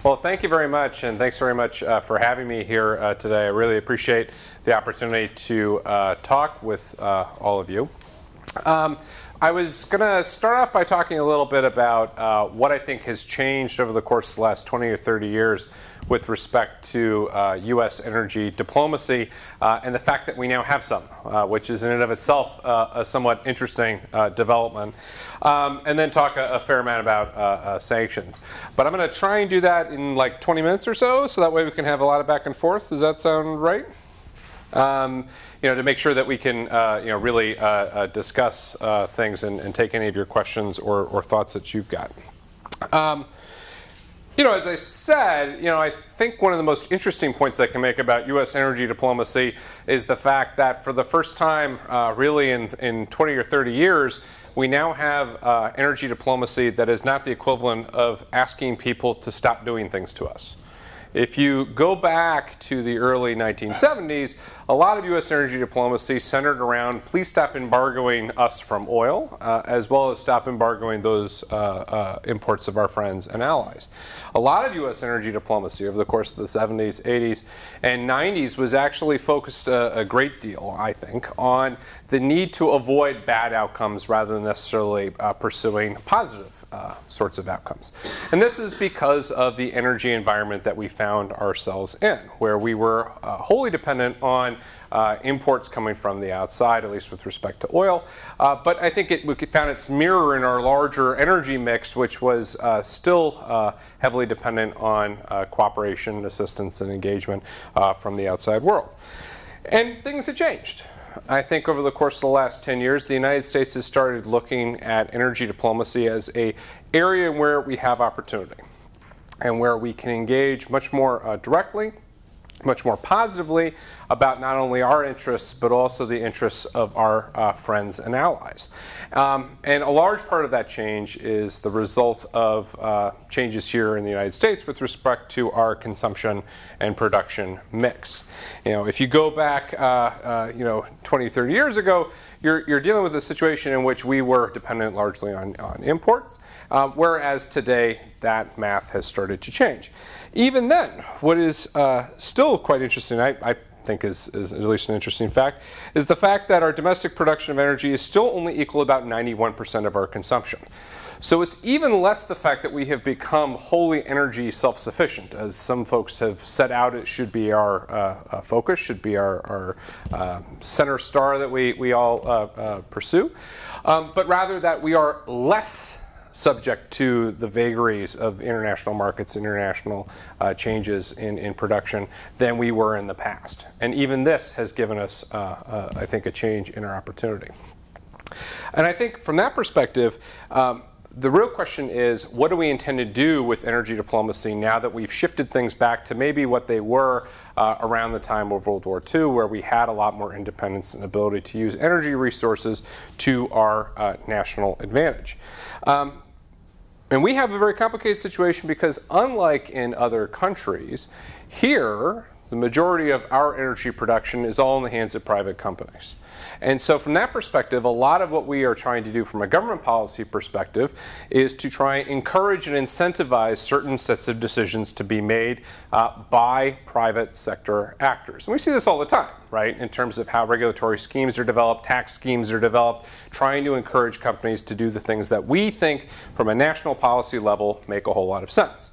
Well, thank you very much, and thanks very much for having me here today. I really appreciate the opportunity to talk with all of you. I was going to start off by talking a little bit about what I think has changed over the course of the last 20 or 30 years with respect to U.S. energy diplomacy and the fact that we now have some, which is in and of itself a somewhat interesting development, and then talk a fair amount about sanctions. But I'm going to try and do that in like 20 minutes or so that way we can have a lot of back and forth. Does that sound right? To make sure that we can really discuss things and take any of your questions or thoughts that you've got. As I said, I think one of the most interesting points I can make about U.S. energy diplomacy is the fact that for the first time really in 20 or 30 years, we now have energy diplomacy that is not the equivalent of asking people to stop doing things to us. If you go back to the early 1970s, a lot of U.S. energy diplomacy centered around please stop embargoing us from oil, as well as stop embargoing those imports of our friends and allies. A lot of U.S. energy diplomacy over the course of the 70s, 80s, and 90s was actually focused a great deal, I think, on the need to avoid bad outcomes rather than necessarily pursuing positive sorts of outcomes. And this is because of the energy environment that we found ourselves in, where we were wholly dependent on imports coming from the outside, at least with respect to oil. But I think we found its mirror in our larger energy mix, which was still heavily dependent on cooperation, assistance, and engagement from the outside world. And things have changed. I think over the course of the last 10 years, the United States has started looking at energy diplomacy as an area where we have opportunity and where we can engage much more directly, much more positively about not only our interests, but also the interests of our friends and allies. And a large part of that change is the result of changes here in the United States with respect to our consumption and production mix. If you go back 20, 30 years ago, you're dealing with a situation in which we were dependent largely on imports, whereas today that math has started to change. Even then, what is still quite interesting, I think is at least an interesting fact, is the fact that our domestic production of energy is still only equal about 91% of our consumption. So it's even less the fact that we have become wholly energy self-sufficient, as some folks have set out it should be our focus, should be our center star that we all pursue, but rather that we are less subject to the vagaries of international markets, international changes in production than we were in the past. And even this has given us, I think, a change in our opportunity. And I think from that perspective, the real question is, what do we intend to do with energy diplomacy now that we've shifted things back to maybe what they were around the time of World War II, where we had a lot more independence and ability to use energy resources to our national advantage. And we have a very complicated situation because unlike in other countries, here the majority of our energy production is all in the hands of private companies. And so from that perspective, a lot of what we are trying to do from a government policy perspective is to try and encourage and incentivize certain sets of decisions to be made by private sector actors. And we see this all the time, right, in terms of how regulatory schemes are developed, tax schemes are developed, trying to encourage companies to do the things that we think from a national policy level make a whole lot of sense.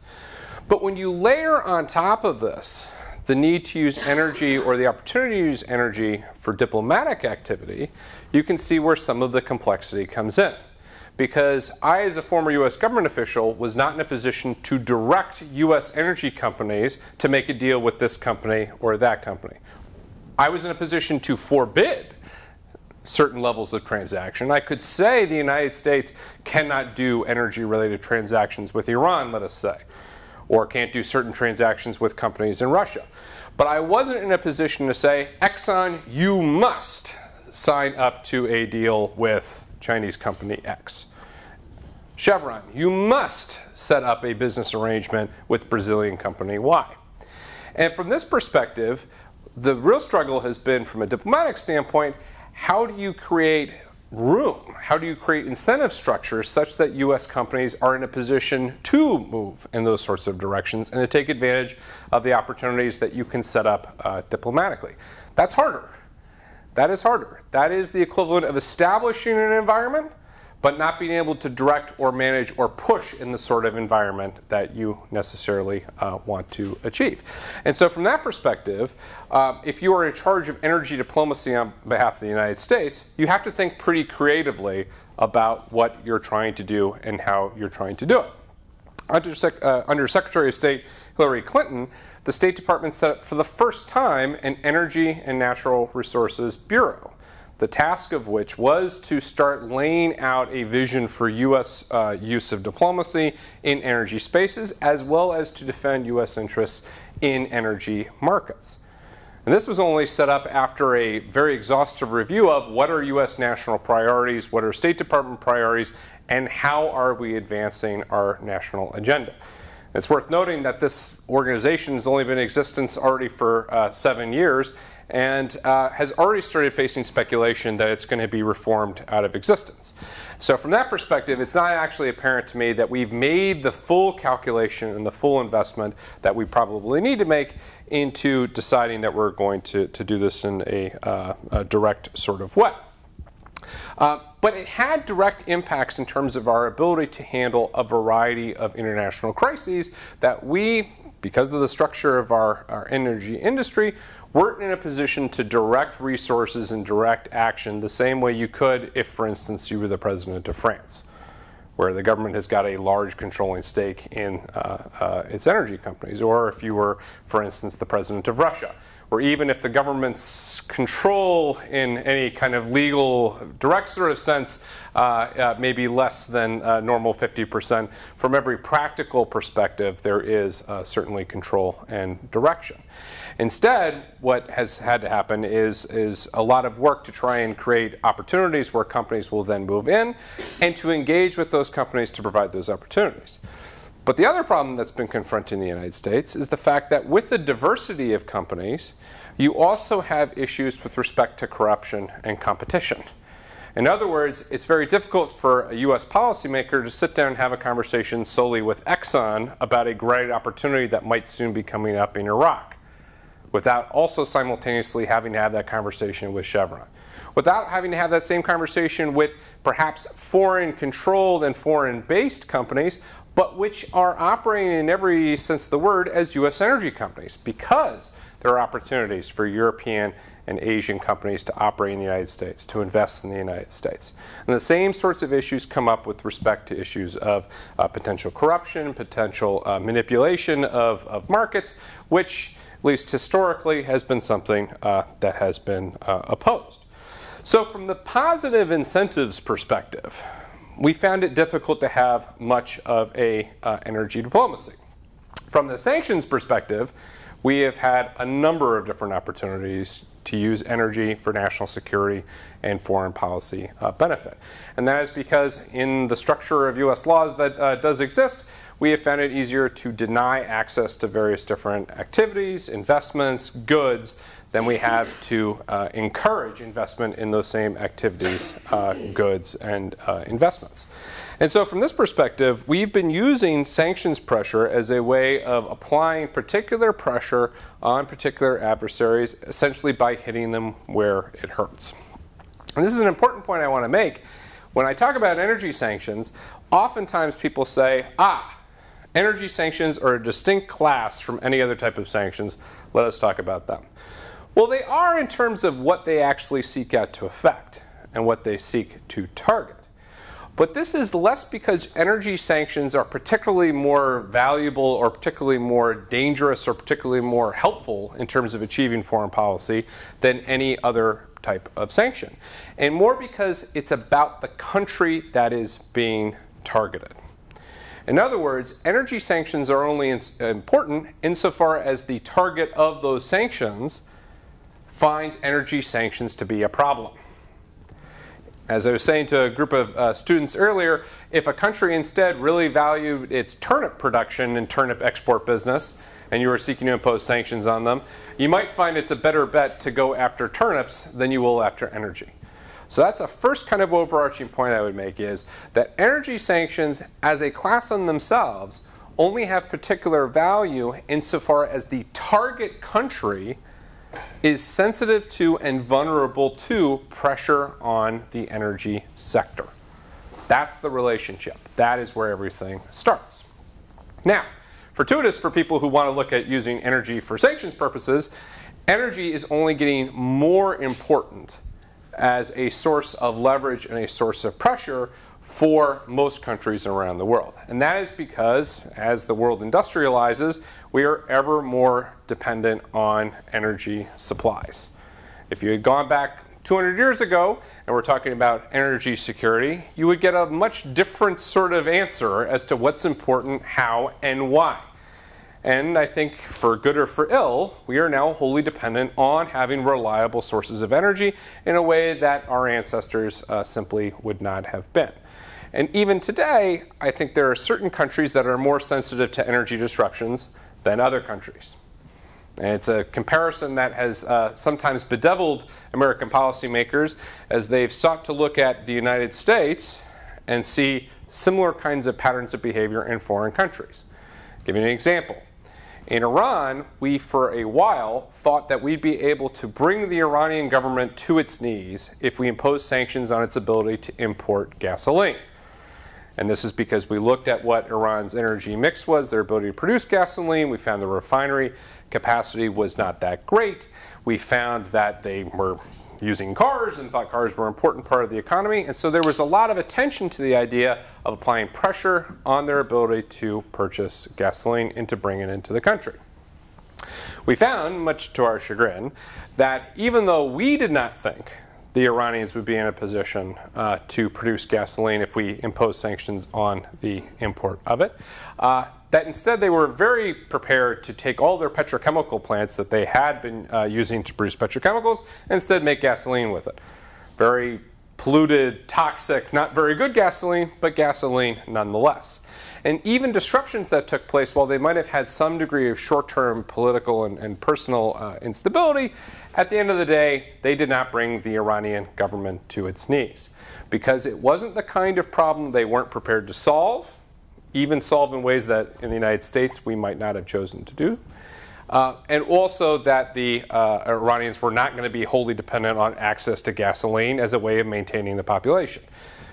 But when you layer on top of this the need to use energy or the opportunity to use energy for diplomatic activity, you can see where some of the complexity comes in. Because I, as a former U.S. government official, was not in a position to direct U.S. energy companies to make a deal with this company or that company. I was in a position to forbid certain levels of transaction. I could say the United States cannot do energy-related transactions with Iran, let us say, or can't do certain transactions with companies in Russia. But I wasn't in a position to say, Exxon, you must sign up to a deal with Chinese company X. Chevron, you must set up a business arrangement with Brazilian company Y. And from this perspective, the real struggle has been, from a diplomatic standpoint, how do you create room? How do you create incentive structures such that U.S. companies are in a position to move in those sorts of directions and to take advantage of the opportunities that you can set up diplomatically? That's harder. That is harder. That is the equivalent of establishing an environment, but not being able to direct or manage or push in the sort of environment that you necessarily want to achieve. And so from that perspective, if you are in charge of energy diplomacy on behalf of the United States, you have to think pretty creatively about what you're trying to do and how you're trying to do it. Under Secretary of State Hillary Clinton, the State Department set up for the first time an Energy and Natural Resources Bureau, the task of which was to start laying out a vision for U.S. Use of diplomacy in energy spaces, as well as to defend U.S. interests in energy markets. And this was only set up after a very exhaustive review of what are U.S. national priorities, what are State Department priorities, and how are we advancing our national agenda. It's worth noting that this organization has only been in existence already for 7 years and has already started facing speculation that it's going to be reformed out of existence. So from that perspective, it's not actually apparent to me that we've made the full calculation and the full investment that we probably need to make into deciding that we're going to do this in a direct sort of way. But it had direct impacts in terms of our ability to handle a variety of international crises that we, because of the structure of our energy industry, weren't in a position to direct resources and direct action the same way you could if, for instance, you were the president of France, where the government has got a large controlling stake in its energy companies, or if you were, for instance, the president of Russia, or even if the government's control in any kind of legal, direct sort of sense may be less than normal 50%, from every practical perspective, there is certainly control and direction. Instead, what has had to happen is a lot of work to try and create opportunities where companies will then move in and to engage with those companies to provide those opportunities. But the other problem that's been confronting the United States is the fact that with the diversity of companies, you also have issues with respect to corruption and competition. In other words, it's very difficult for a U.S. policymaker to sit down and have a conversation solely with Exxon about a great opportunity that might soon be coming up in Iraq, without also simultaneously having to have that conversation with Chevron, without having to have that same conversation with perhaps foreign-controlled and foreign-based companies, but which are operating in every sense of the word as U.S. energy companies, because there are opportunities for European and Asian companies to operate in the United States, to invest in the United States. And the same sorts of issues come up with respect to issues of potential corruption, potential manipulation of markets, which, at least historically, has been something that has been opposed. So from the positive incentives perspective, we found it difficult to have much of a energy diplomacy. From the sanctions perspective, we have had a number of different opportunities to use energy for national security and foreign policy benefit. And that is because in the structure of U.S. laws that does exist, we have found it easier to deny access to various different activities, investments, goods, than we have to encourage investment in those same activities, goods, and investments. And so from this perspective, we've been using sanctions pressure as a way of applying particular pressure on particular adversaries, essentially by hitting them where it hurts. And this is an important point I want to make. When I talk about energy sanctions, oftentimes people say, energy sanctions are a distinct class from any other type of sanctions. Let us talk about them. Well, they are in terms of what they actually seek out to affect and what they seek to target. But this is less because energy sanctions are particularly more valuable or particularly more dangerous or particularly more helpful in terms of achieving foreign policy than any other type of sanction. And more because it's about the country that is being targeted. In other words, energy sanctions are only important insofar as the target of those sanctions finds energy sanctions to be a problem. As I was saying to a group of students earlier, if a country instead really valued its turnip production and turnip export business, and you were seeking to impose sanctions on them, you might find it's a better bet to go after turnips than you will after energy. So that's a first kind of overarching point I would make, is that energy sanctions as a class on themselves only have particular value insofar as the target country is sensitive to and vulnerable to pressure on the energy sector. That's the relationship. That is where everything starts. Now, fortuitous for people who want to look at using energy for sanctions purposes, energy is only getting more important as a source of leverage and a source of pressure for most countries around the world. And that is because as the world industrializes, we are ever more dependent on energy supplies. If you had gone back 200 years ago and we're talking about energy security, you would get a much different sort of answer as to what's important, how, and why. And I think for good or for ill, we are now wholly dependent on having reliable sources of energy in a way that our ancestors simply would not have been. And even today, I think there are certain countries that are more sensitive to energy disruptions than other countries. And it's a comparison that has sometimes bedeviled American policymakers as they've sought to look at the United States and see similar kinds of patterns of behavior in foreign countries. I'll give you an example. In Iran, we for a while thought that we'd be able to bring the Iranian government to its knees if we imposed sanctions on its ability to import gasoline. And this is because we looked at what Iran's energy mix was, their ability to produce gasoline. We found the refinery capacity was not that great. We found that they were using cars and thought cars were an important part of the economy. And so there was a lot of attention to the idea of applying pressure on their ability to purchase gasoline and to bring it into the country. We found, much to our chagrin, that even though we did not think the Iranians would be in a position to produce gasoline if we imposed sanctions on the import of it, that instead they were very prepared to take all their petrochemical plants that they had been using to produce petrochemicals and instead make gasoline with it. Very polluted, toxic, not very good gasoline, but gasoline nonetheless. And even disruptions that took place, while they might have had some degree of short-term political and personal instability, at the end of the day, they did not bring the Iranian government to its knees because it wasn't the kind of problem they weren't prepared to solve, even solve in ways that in the United States we might not have chosen to do. And also that the Iranians were not going to be wholly dependent on access to gasoline as a way of maintaining the population.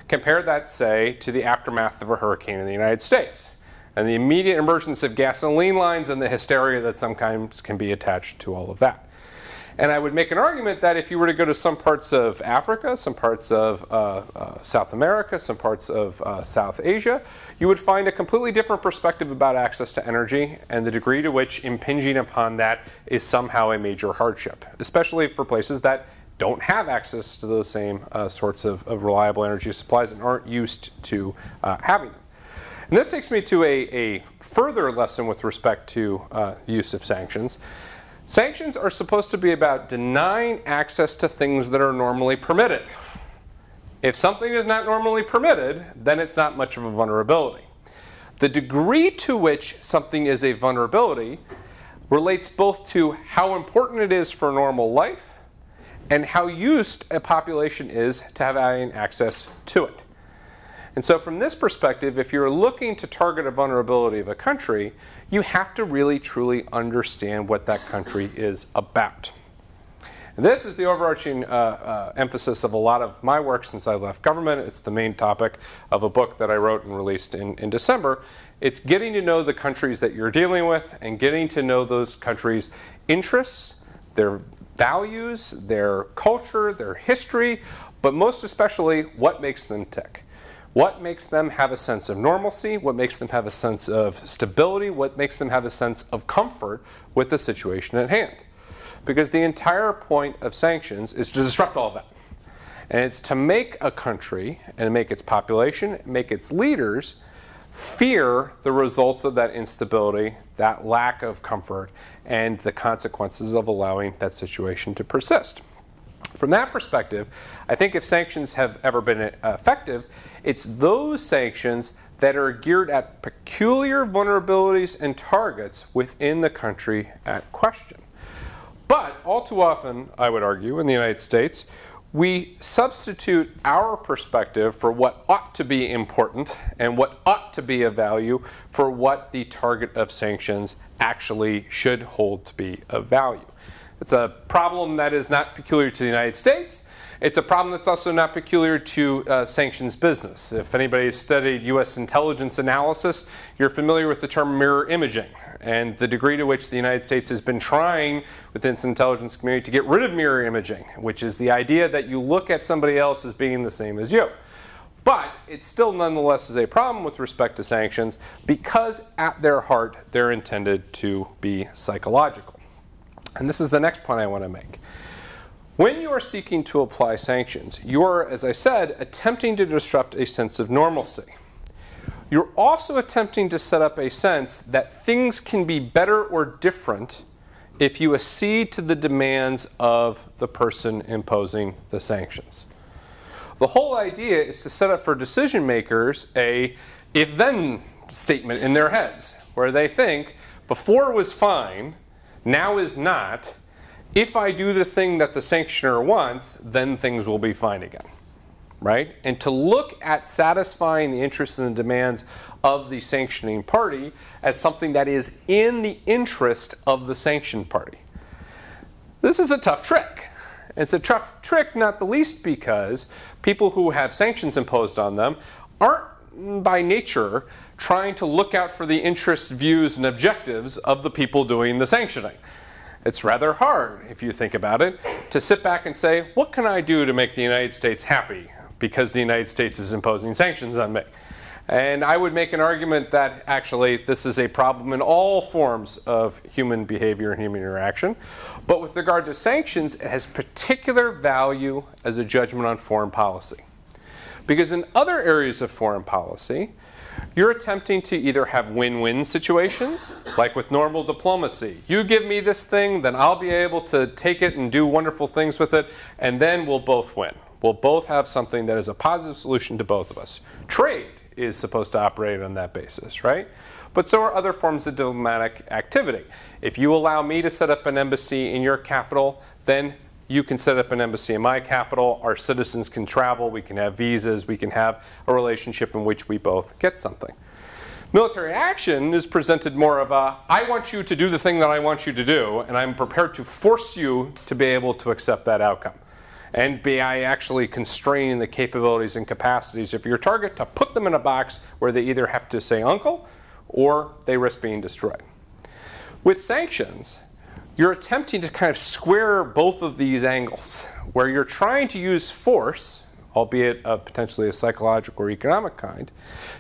Compare that, say, to the aftermath of a hurricane in the United States and the immediate emergence of gasoline lines and the hysteria that sometimes can be attached to all of that. And I would make an argument that if you were to go to some parts of Africa, some parts of South America, some parts of South Asia, you would find a completely different perspective about access to energy and the degree to which impinging upon that is somehow a major hardship, especially for places that don't have access to those same sorts of reliable energy supplies and aren't used to having them. And this takes me to a further lesson with respect to the use of sanctions. Sanctions are supposed to be about denying access to things that are normally permitted. If something is not normally permitted, then it's not much of a vulnerability. The degree to which something is a vulnerability relates both to how important it is for normal life and how used a population is to having access to it. And so from this perspective, if you're looking to target a vulnerability of a country, you have to really truly understand what that country is about. And this is the overarching emphasis of a lot of my work since I left government. It's the main topic of a book that I wrote and released in December. It's getting to know the countries that you're dealing with and getting to know those countries' interests, their values, their culture, their history, but most especially what makes them tick. What makes them have a sense of normalcy? What makes them have a sense of stability? What makes them have a sense of comfort with the situation at hand? Because the entire point of sanctions is to disrupt all of that. And it's to make a country and make its population, make its leaders fear the results of that instability, that lack of comfort, and the consequences of allowing that situation to persist. From that perspective, I think if sanctions have ever been effective, it's those sanctions that are geared at peculiar vulnerabilities and targets within the country at question. But all too often, I would argue, in the United States, we substitute our perspective for what ought to be important and what ought to be of value for what the target of sanctions actually should hold to be of value. It's a problem that is not peculiar to the United States. It's a problem that's also not peculiar to sanctions business. If anybody has studied U.S. intelligence analysis, you're familiar with the term mirror imaging and the degree to which the United States has been trying within its intelligence community to get rid of mirror imaging, which is the idea that you look at somebody else as being the same as you. But it still nonetheless is a problem with respect to sanctions because at their heart they're intended to be psychological. And this is the next point I want to make. When you are seeking to apply sanctions, you are, as I said, attempting to disrupt a sense of normalcy. You're also attempting to set up a sense that things can be better or different if you accede to the demands of the person imposing the sanctions. The whole idea is to set up for decision makers a if-then statement in their heads, where they think, before was fine, now is not. If I do the thing that the sanctioner wants, then things will be fine again, right? And to look at satisfying the interests and the demands of the sanctioning party as something that is in the interest of the sanctioned party. This is a tough trick. It's a tough trick not the least because people who have sanctions imposed on them aren't by nature trying to look out for the interests, views, and objectives of the people doing the sanctioning. It's rather hard, if you think about it, to sit back and say, what can I do to make the United States happy because the United States is imposing sanctions on me? And I would make an argument that actually this is a problem in all forms of human behavior and human interaction. But with regard to sanctions, it has particular value as a judgment on foreign policy. Because in other areas of foreign policy, you're attempting to either have win-win situations, like with normal diplomacy. You give me this thing, then I'll be able to take it and do wonderful things with it, and then we'll both win. We'll both have something that is a positive solution to both of us. Trade is supposed to operate on that basis, right? But so are other forms of diplomatic activity. If you allow me to set up an embassy in your capital, then you can set up an embassy in my capital, our citizens can travel, we can have visas, we can have a relationship in which we both get something. Military action is presented more of a, I want you to do the thing that I want you to do, and I'm prepared to force you to be able to accept that outcome. And I actually constrain the capabilities and capacities of your target to put them in a box where they either have to say uncle or they risk being destroyed. With sanctions, you're attempting to kind of square both of these angles, where you're trying to use force, albeit of potentially a psychological or economic kind,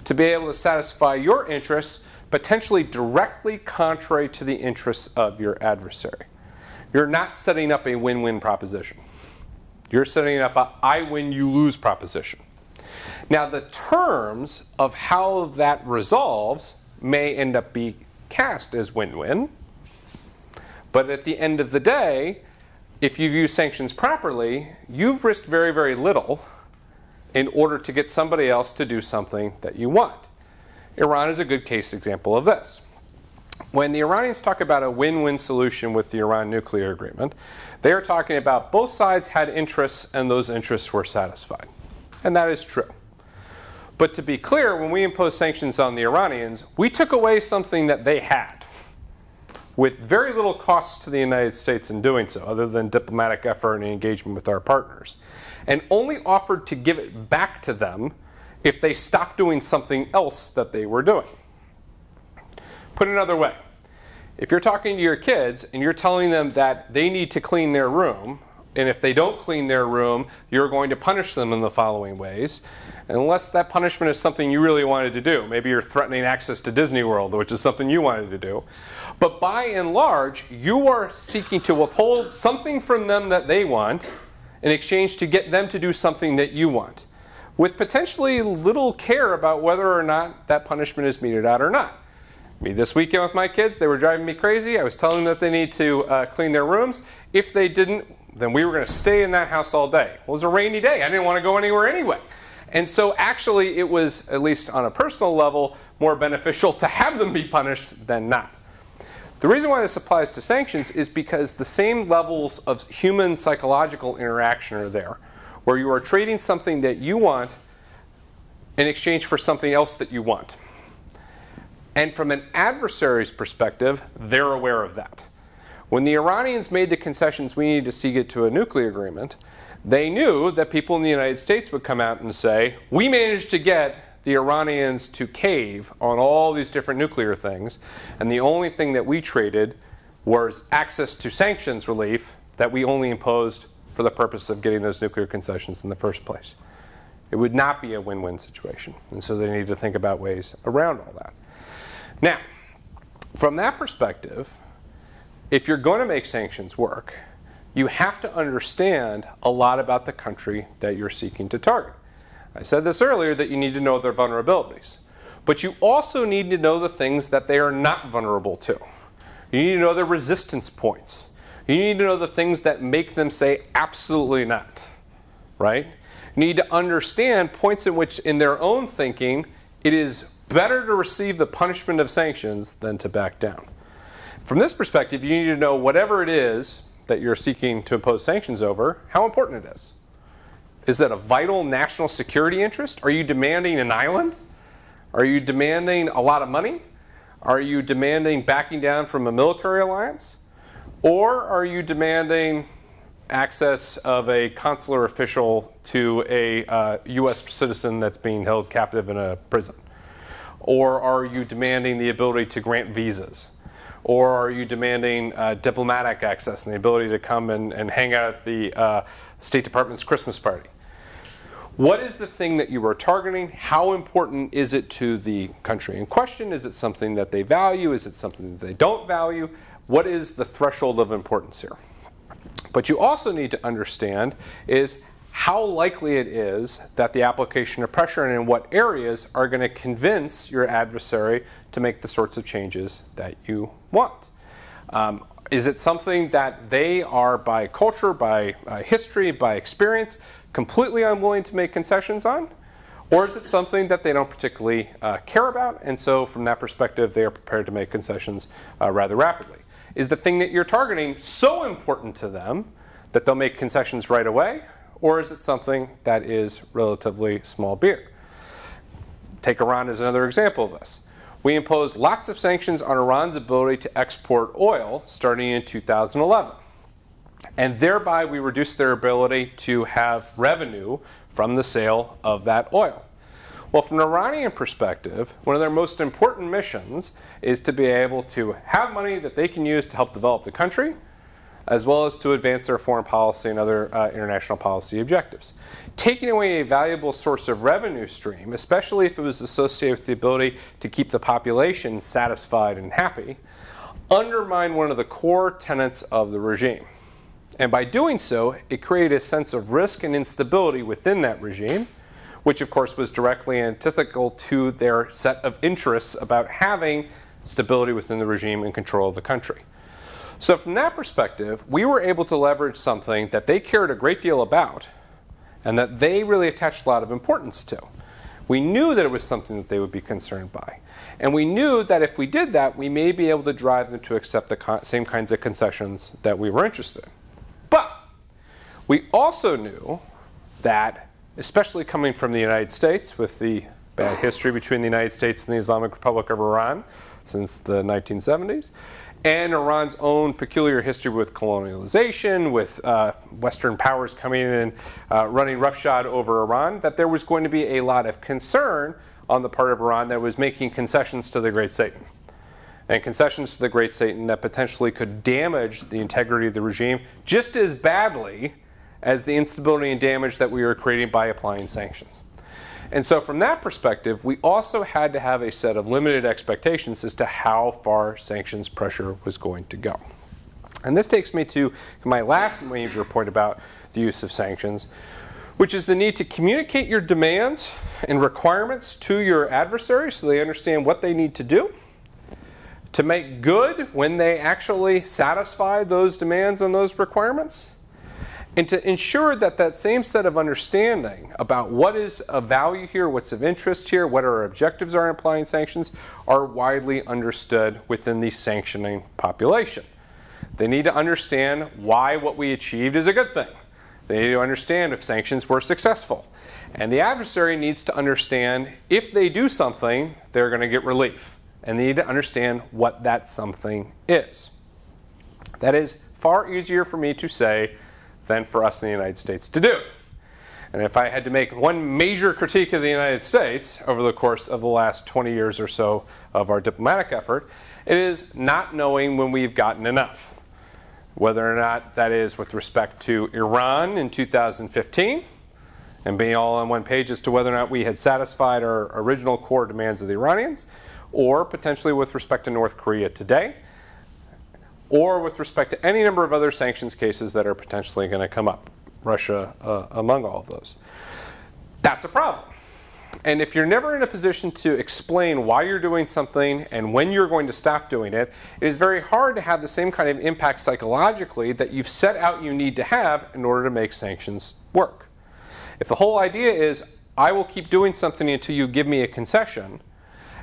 to be able to satisfy your interests, potentially directly contrary to the interests of your adversary. You're not setting up a win-win proposition. You're setting up a I win, you lose proposition. Now, the terms of how that resolves may end up being cast as win-win. But at the end of the day, if you've used sanctions properly, you've risked very, very little in order to get somebody else to do something that you want. Iran is a good case example of this. When the Iranians talk about a win-win solution with the Iran nuclear agreement, they are talking about both sides had interests and those interests were satisfied. And that is true. But to be clear, when we imposed sanctions on the Iranians, we took away something that they had, with very little cost to the United States in doing so, other than diplomatic effort and engagement with our partners, and only offered to give it back to them if they stopped doing something else that they were doing. Put another way, if you're talking to your kids and you're telling them that they need to clean their room, and if they don't clean their room, you're going to punish them in the following ways, unless that punishment is something you really wanted to do. Maybe you're threatening access to Disney World, which is something you wanted to do. But by and large, you are seeking to withhold something from them that they want in exchange to get them to do something that you want, with potentially little care about whether or not that punishment is meted out or not. Me this weekend with my kids, they were driving me crazy. I was telling them that they need to clean their rooms. If they didn't, then we were going to stay in that house all day. Well, it was a rainy day. I didn't want to go anywhere anyway. And so actually it was, at least on a personal level, more beneficial to have them be punished than not. The reason why this applies to sanctions is because the same levels of human psychological interaction are there, where you are trading something that you want in exchange for something else that you want. And from an adversary's perspective, they're aware of that. When the Iranians made the concessions we needed to get to a nuclear agreement, they knew that people in the United States would come out and say, we managed to get the Iranians to cave on all these different nuclear things, and the only thing that we traded was access to sanctions relief that we only imposed for the purpose of getting those nuclear concessions in the first place. It would not be a win-win situation, and so they need to think about ways around all that. Now, from that perspective, if you're going to make sanctions work, you have to understand a lot about the country that you're seeking to target. I said this earlier, that you need to know their vulnerabilities. But you also need to know the things that they are not vulnerable to. You need to know their resistance points. You need to know the things that make them say absolutely not, right? You need to understand points in which, in their own thinking, it is better to receive the punishment of sanctions than to back down. From this perspective, you need to know whatever it is that you're seeking to impose sanctions over, how important it is. Is it a vital national security interest? Are you demanding an island? Are you demanding a lot of money? Are you demanding backing down from a military alliance? Or are you demanding access of a consular official to a US citizen that's being held captive in a prison? Or are you demanding the ability to grant visas? Or are you demanding diplomatic access and the ability to come and hang out at the State Department's Christmas party? What is the thing that you are targeting? How important is it to the country in question? Is it something that they value? Is it something that they don't value? What is the threshold of importance here? But you also need to understand is how likely it is that the application of pressure and in what areas are going to convince your adversary to make the sorts of changes that you want. Is it something that they are, by culture, by history, by experience, completely unwilling to make concessions on? Or is it something that they don't particularly care about, and so from that perspective they are prepared to make concessions rather rapidly? Is the thing that you're targeting so important to them that they'll make concessions right away? Or is it something that is relatively small beer? Take Iran as another example of this. We imposed lots of sanctions on Iran's ability to export oil starting in 2011. And thereby we reduced their ability to have revenue from the sale of that oil. Well, from an Iranian perspective, one of their most important missions is to be able to have money that they can use to help develop the country, as well as to advance their foreign policy and other international policy objectives. Taking away a valuable source of revenue stream, especially if it was associated with the ability to keep the population satisfied and happy, undermined one of the core tenets of the regime. And by doing so, it created a sense of risk and instability within that regime, which of course was directly antithetical to their set of interests about having stability within the regime and control of the country. So from that perspective, we were able to leverage something that they cared a great deal about and that they really attached a lot of importance to. We knew that it was something that they would be concerned by. And we knew that if we did that, we may be able to drive them to accept the same kinds of concessions that we were interested in. But we also knew that, especially coming from the United States, with the bad history between the United States and the Islamic Republic of Iran since the 1970s, and Iran's own peculiar history with colonialization, with Western powers coming in and running roughshod over Iran, that there was going to be a lot of concern on the part of Iran that was making concessions to the Great Satan. And concessions to the Great Satan that potentially could damage the integrity of the regime just as badly as the instability and damage that we were creating by applying sanctions. And so from that perspective, we also had to have a set of limited expectations as to how far sanctions pressure was going to go. And this takes me to my last major point about the use of sanctions, which is the need to communicate your demands and requirements to your adversary so they understand what they need to do, to make good when they actually satisfy those demands and those requirements, and to ensure that that same set of understanding about what is of value here, what's of interest here, what our objectives are in applying sanctions, are widely understood within the sanctioning population. They need to understand why what we achieved is a good thing. They need to understand if sanctions were successful. And the adversary needs to understand if they do something, they're going to get relief. And they need to understand what that something is. That is far easier for me to say than for us in the United States to do. And if I had to make one major critique of the United States over the course of the last 20 years or so of our diplomatic effort, it is not knowing when we've gotten enough. Whether or not that is with respect to Iran in 2015, and being all on one page as to whether or not we had satisfied our original core demands of the Iranians, or potentially with respect to North Korea today, or with respect to any number of other sanctions cases that are potentially going to come up, Russia among all of those. That's a problem. And if you're never in a position to explain why you're doing something and when you're going to stop doing it, it is very hard to have the same kind of impact psychologically that you've set out you need to have in order to make sanctions work. If the whole idea is, I will keep doing something until you give me a concession,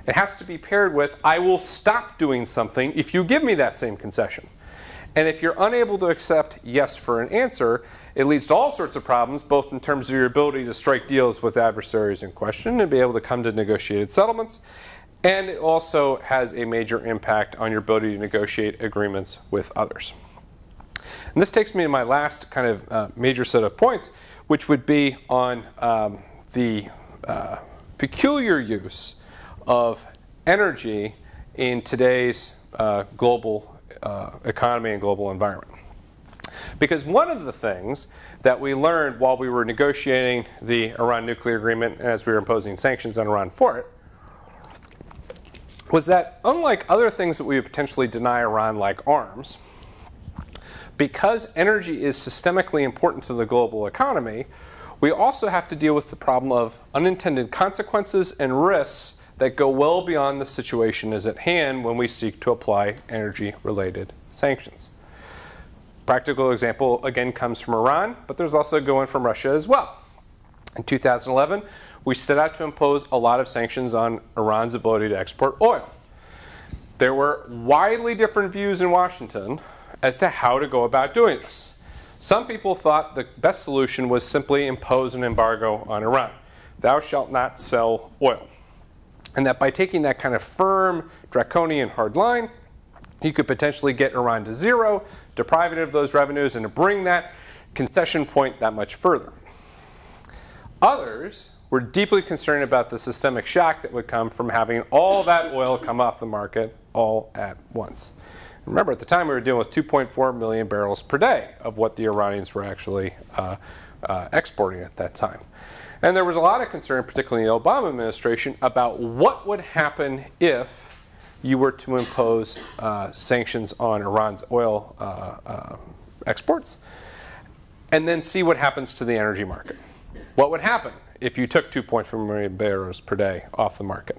it has to be paired with, I will stop doing something if you give me that same concession. And if you're unable to accept yes for an answer, it leads to all sorts of problems, both in terms of your ability to strike deals with adversaries in question and be able to come to negotiated settlements, and it also has a major impact on your ability to negotiate agreements with others. And this takes me to my last kind of major set of points, which would be on the peculiar use of energy in today's global economy and global environment. Because one of the things that we learned while we were negotiating the Iran nuclear agreement and as we were imposing sanctions on Iran for it was that unlike other things that we would potentially deny Iran, like arms, because energy is systemically important to the global economy, we also have to deal with the problem of unintended consequences and risks that go well beyond the situation as at hand when we seek to apply energy-related sanctions. Practical example, again, comes from Iran, but there's also going from Russia as well. In 2011, we set out to impose a lot of sanctions on Iran's ability to export oil. There were widely different views in Washington as to how to go about doing this. Some people thought the best solution was simply impose an embargo on Iran. Thou shalt not sell oil. And that by taking that kind of firm, draconian, hard line, you could potentially get Iran to zero, deprive it of those revenues, and to bring that concession point that much further. Others were deeply concerned about the systemic shock that would come from having all that oil come off the market all at once. Remember, at the time we were dealing with 2.4 million barrels per day of what the Iranians were actually exporting at that time. And there was a lot of concern, particularly in the Obama administration, about what would happen if you were to impose sanctions on Iran's oil exports and then see what happens to the energy market. What would happen if you took 2.4 million barrels per day off the market?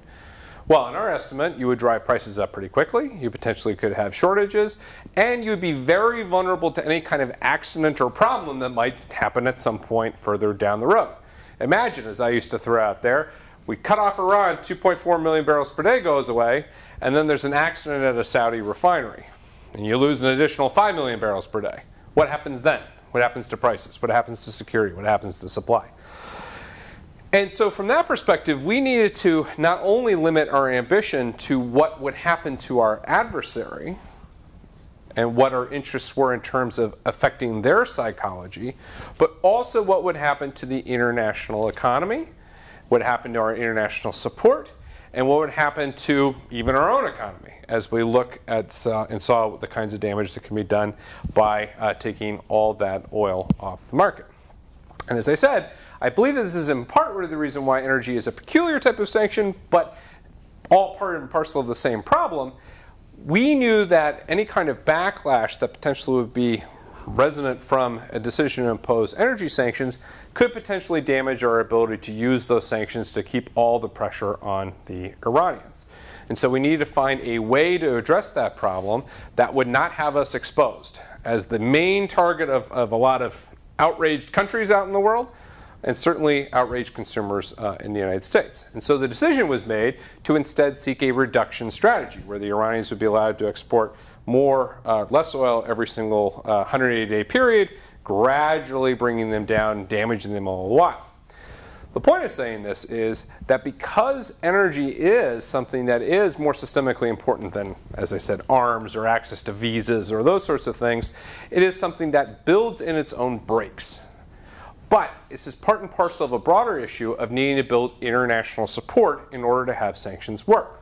Well, in our estimate, you would drive prices up pretty quickly. You potentially could have shortages, and you'd be very vulnerable to any kind of accident or problem that might happen at some point further down the road. Imagine, as I used to throw out there, we cut off Iran, 2.4 million barrels per day goes away, and then there's an accident at a Saudi refinery, and you lose an additional 5 million barrels per day. What happens then? What happens to prices? What happens to security? What happens to supply? And so from that perspective, we needed to not only limit our ambition to what would happen to our adversary and what our interests were in terms of affecting their psychology, but also what would happen to the international economy, what happened to our international support, and what would happen to even our own economy as we look at and saw the kinds of damage that can be done by taking all that oil off the market. And as I said, I believe that this is in part the reason why energy is a peculiar type of sanction, but all part and parcel of the same problem. We knew that any kind of backlash that potentially would be resonant from a decision to impose energy sanctions could potentially damage our ability to use those sanctions to keep all the pressure on the Iranians. And so we needed to find a way to address that problem that would not have us exposed as the main target of a lot of outraged countries out in the world, and certainly outraged consumers in the United States. And so the decision was made to instead seek a reduction strategy where the Iranians would be allowed to export less oil every single 180-day period, gradually bringing them down, damaging them all the while. The point of saying this is that because energy is something that is more systemically important than, as I said, arms or access to visas or those sorts of things, it is something that builds in its own brakes. But this is part and parcel of a broader issue of needing to build international support in order to have sanctions work.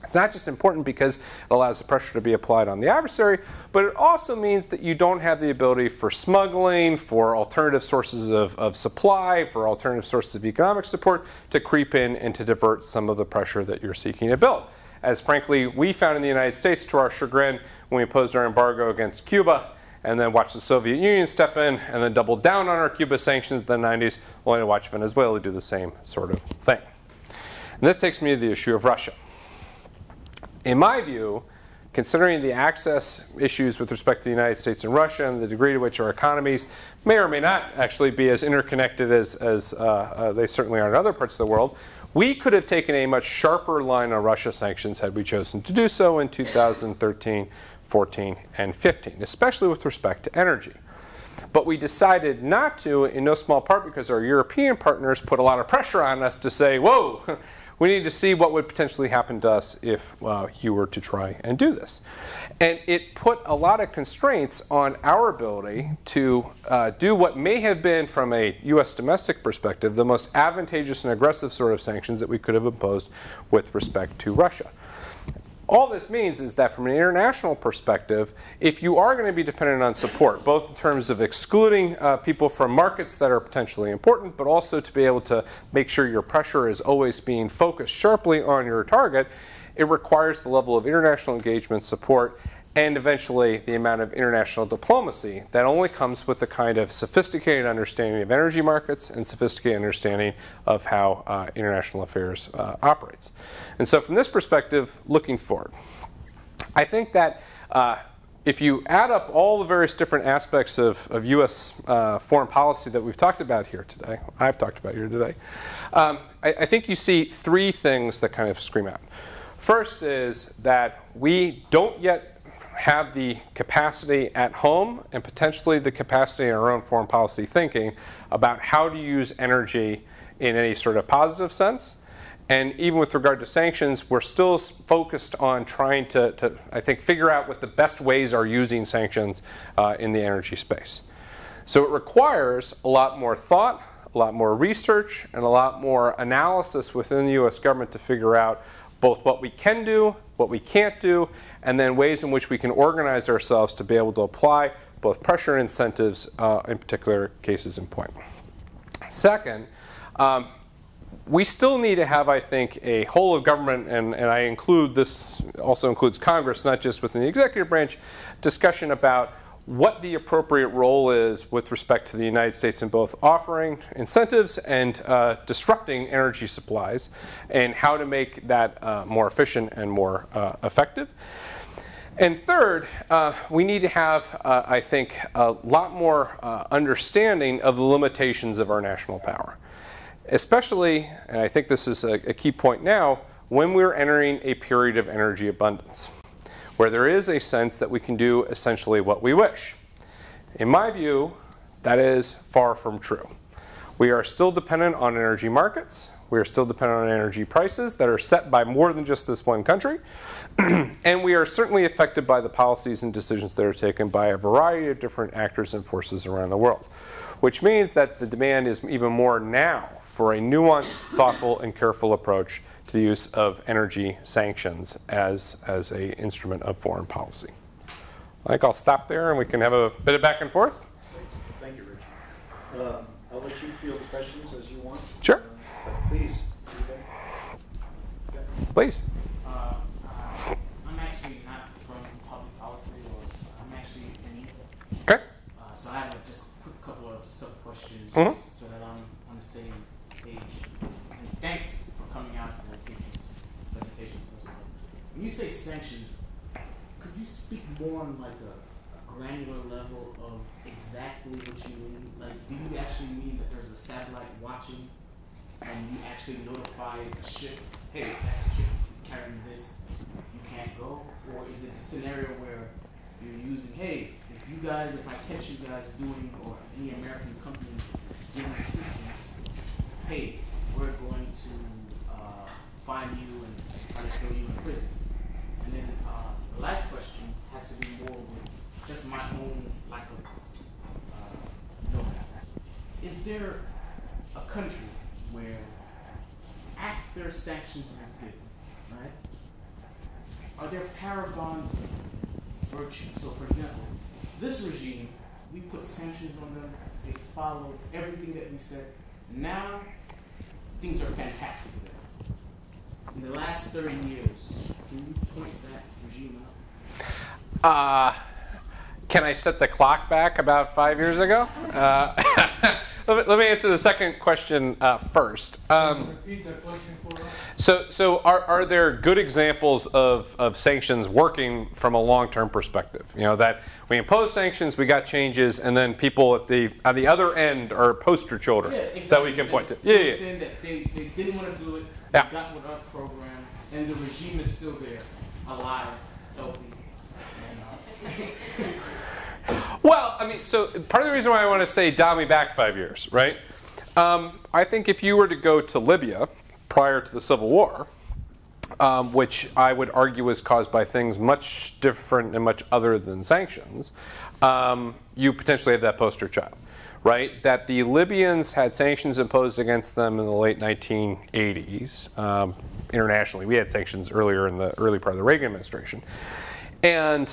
It's not just important because it allows the pressure to be applied on the adversary, but it also means that you don't have the ability for smuggling, for alternative sources of supply, for alternative sources of economic support to creep in and to divert some of the pressure that you're seeking to build. As frankly, we found in the United States to our chagrin when we imposed our embargo against Cuba and then watched the Soviet Union step in and then doubled down on our Cuba sanctions in the 90s, only to watch Venezuela do the same sort of thing. And this takes me to the issue of Russia. In my view, considering the access issues with respect to the United States and Russia and the degree to which our economies may or may not actually be as interconnected as they certainly are in other parts of the world, we could have taken a much sharper line on Russia sanctions had we chosen to do so in 2013, 14, and 15, especially with respect to energy. But we decided not to, in no small part because our European partners put a lot of pressure on us to say, whoa, we need to see what would potentially happen to us if you were to try and do this. And it put a lot of constraints on our ability to do what may have been, from a US domestic perspective, the most advantageous and aggressive sort of sanctions that we could have imposed with respect to Russia. All this means is that from an international perspective, if you are going to be dependent on support, both in terms of excluding people from markets that are potentially important, but also to be able to make sure your pressure is always being focused sharply on your target, it requires the level of international engagement, support, and eventually the amount of international diplomacy that only comes with the kind of sophisticated understanding of energy markets and sophisticated understanding of how international affairs operates. And so from this perspective, looking forward, I think that if you add up all the various different aspects of US foreign policy that we've talked about here today, I've talked about here today, I think you see three things that kind of scream out. First is that we don't yet have the capacity at home and potentially the capacity in our own foreign policy thinking about how to use energy in any sort of positive sense. And even with regard to sanctions, we're still focused on trying to I think, figure out what the best ways are using sanctions in the energy space. So it requires a lot more thought, a lot more research, and a lot more analysis within the US government to figure out both what we can do, what we can't do, and then ways in which we can organize ourselves to be able to apply both pressure and incentives in particular cases in point. Second, we still need to have, I think, a whole of government, and I include this also includes Congress, not just within the executive branch, discussion about what the appropriate role is with respect to the United States in both offering incentives and disrupting energy supplies, and how to make that more efficient and more effective. And third, we need to have, I think, a lot more understanding of the limitations of our national power. Especially, and I think this is a key point now, when we're entering a period of energy abundance, where there is a sense that we can do essentially what we wish. In my view, that is far from true. We are still dependent on energy markets. We are still dependent on energy prices that are set by more than just this one country. And we are certainly affected by the policies and decisions that are taken by a variety of different actors and forces around the world, which means that the demand is even more now for a nuanced, thoughtful, and careful approach to the use of energy sanctions as an instrument of foreign policy. I think I'll stop there and we can have a bit of back and forth. Thank you, Rich. I'll let you field the questions as you want. Sure. Please. Please. I'm actually not from public policy, or I'm actually in either. Okay. So I have just a quick couple of sub-questions Mm-hmm. so that I'm on the same page. And thanks for coming out to give this presentation. When you say sanctions, could you speak more on like a granular level of exactly what you mean? Like, do you actually mean that there's a satellite watching and you actually notify a ship, hey, that ship is carrying this, you can't go? Or is it a scenario where you're using, hey, if you guys, if I catch you guys doing, or any American company giving assistance, hey, we're going to find you and try to throw you in prison. And then the last question has to do more with just my own lack of know-how. Is there a country where after sanctions is given, right, are there paragons of virtue? So for example, this regime, we put sanctions on them, they followed everything that we said. Now, things are fantastic for them. In the last 30 years, can you point that regime out? Can I set the clock back about 5 years ago? Let me answer the second question first. Repeat that question for us. So are there good examples of sanctions working from a long-term perspective? You know, that we impose sanctions, we got changes, and then people at the other end are poster children that we can point to. That they didn't want to do it, they Yeah. got with our program, and the regime is still there, alive, healthy. Well, I mean, so part of the reason why I want to say dial me back 5 years, right? I think if you were to go to Libya prior to the Civil War, which I would argue was caused by things much different and much other than sanctions, you potentially have that poster child, right? That the Libyans had sanctions imposed against them in the late 1980s. Internationally, we had sanctions earlier in the early part of the Reagan administration. And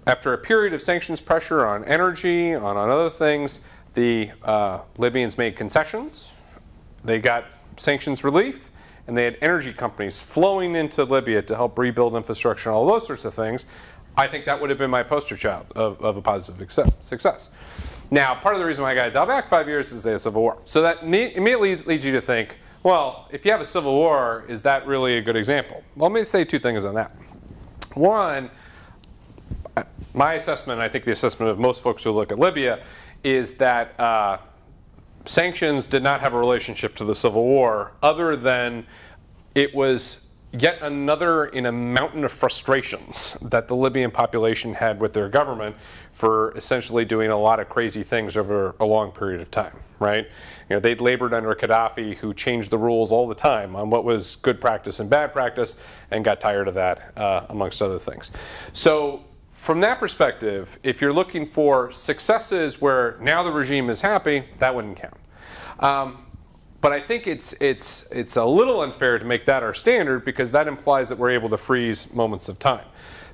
after a period of sanctions pressure on energy, on other things, the Libyans made concessions. They got sanctions relief, and they had energy companies flowing into Libya to help rebuild infrastructure and all those sorts of things. I think that would have been my poster child of a positive success. Now, part of the reason why I got to dial back 5 years is the Civil War. So that immediately leads you to think, well, if you have a civil war, is that really a good example? Well, let me say two things on that. One, my assessment, and I think the assessment of most folks who look at Libya, is that sanctions did not have a relationship to the Civil War other than it was yet another in a mountain of frustrations that the Libyan population had with their government for essentially doing a lot of crazy things over a long period of time, right? You know, they'd labored under Gaddafi, who changed the rules all the time on what was good practice and bad practice, and got tired of that, amongst other things. So from that perspective, if you're looking for successes where now the regime is happy, that wouldn't count. But I think it's a little unfair to make that our standard, because that implies that we're able to freeze moments of time.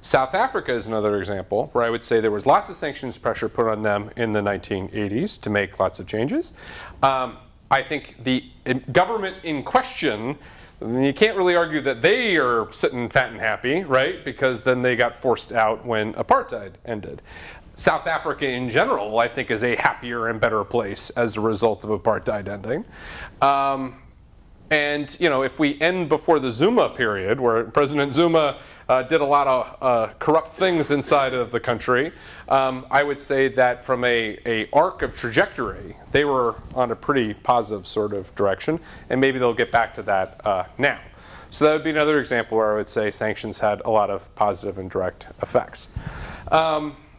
South Africa is another example where I would say there was lots of sanctions pressure put on them in the 1980s to make lots of changes. I think the government in question, you can't really argue that they are sitting fat and happy, right? Because then they got forced out when apartheid ended. South Africa in general, I think, is a happier and better place as a result of apartheid ending. And you know, if we end before the Zuma period, where President Zuma did a lot of corrupt things inside of the country, I would say that from a arc of trajectory, they were on a pretty positive sort of direction, and maybe they'll get back to that now. So that would be another example where I would say sanctions had a lot of positive and direct effects.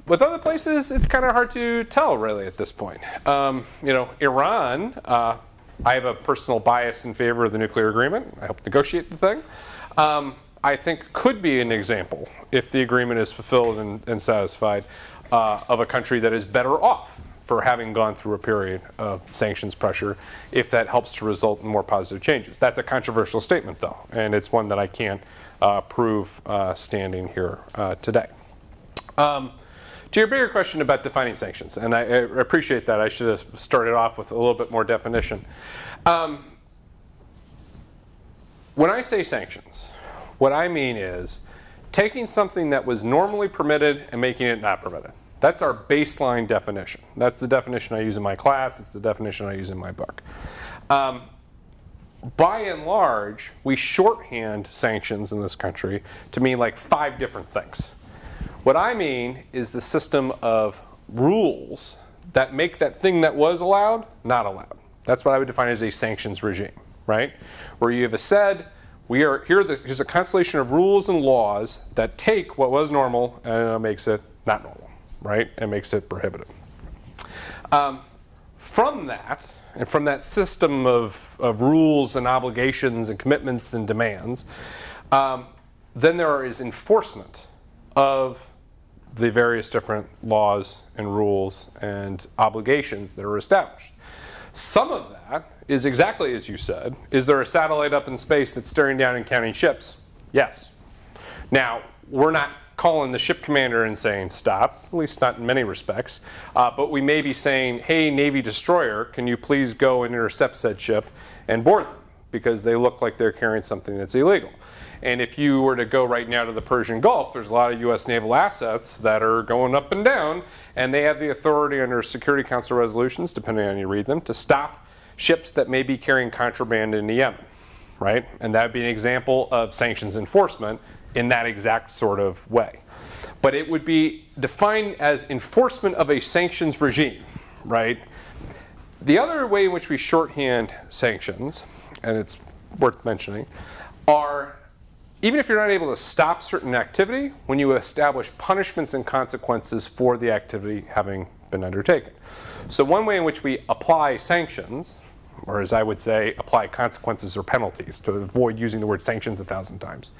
With other places, it's kind of hard to tell, really, at this point. You know, Iran, I have a personal bias in favor of the nuclear agreement. I helped negotiate the thing. I think could be an example, if the agreement is fulfilled and satisfied, of a country that is better off for having gone through a period of sanctions pressure, if that helps to result in more positive changes. That's a controversial statement, though, and it's one that I can't prove standing here today. To your bigger question about defining sanctions, and I appreciate that. I should have started off with a little bit more definition. When I say sanctions, what I mean is taking something that was normally permitted and making it not permitted. That's our baseline definition. That's the definition I use in my class. It's the definition I use in my book. By and large, we shorthand sanctions in this country to mean like 5 different things. What I mean is the system of rules that make that thing that was allowed not allowed. That's what I would define as a sanctions regime, right? Where you have said, here's a constellation of rules and laws that take what was normal and makes it not normal, right? And makes it prohibitive. From that, and from that system of rules and obligations and commitments and demands, then there is enforcement of the various different laws and rules and obligations that are established. Some of that is exactly as you said. Is there a satellite up in space that's staring down and counting ships? Yes. Now, we're not calling the ship commander and saying stop, at least not in many respects, but we may be saying, hey, Navy destroyer, can you please go and intercept said ship and board them, because they look like they're carrying something that's illegal. And if you were to go right now to the Persian Gulf, there's a lot of US naval assets that are going up and down, and they have the authority under Security Council resolutions, depending on how you read them, to stop ships that may be carrying contraband into Yemen, right? And that would be an example of sanctions enforcement in that exact sort of way. But it would be defined as enforcement of a sanctions regime, right? The other way in which we shorthand sanctions, and it's worth mentioning, are even if you're not able to stop certain activity, when you establish punishments and consequences for the activity having been undertaken. So one way in which we apply sanctions, or as I would say, apply consequences or penalties, to avoid using the word sanctions 1,000 times,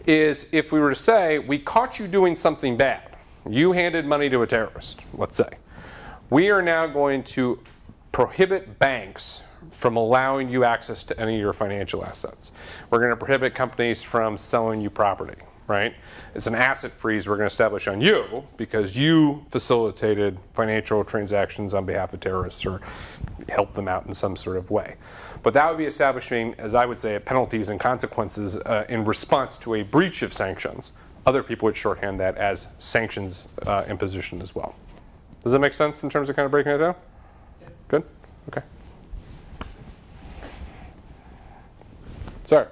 is if we were to say, we caught you doing something bad. You handed money to a terrorist, let's say. We are now going to prohibit banks from allowing you access to any of your financial assets. We're going to prohibit companies from selling you property, right? It's an asset freeze we're going to establish on you because you facilitated financial transactions on behalf of terrorists or helped them out in some sort of way. But that would be establishing, as I would say, penalties and consequences in response to a breach of sanctions. Other people would shorthand that as sanctions imposition as well. Does that make sense in terms of kind of breaking it down? Yeah. Good? Okay. Sorry.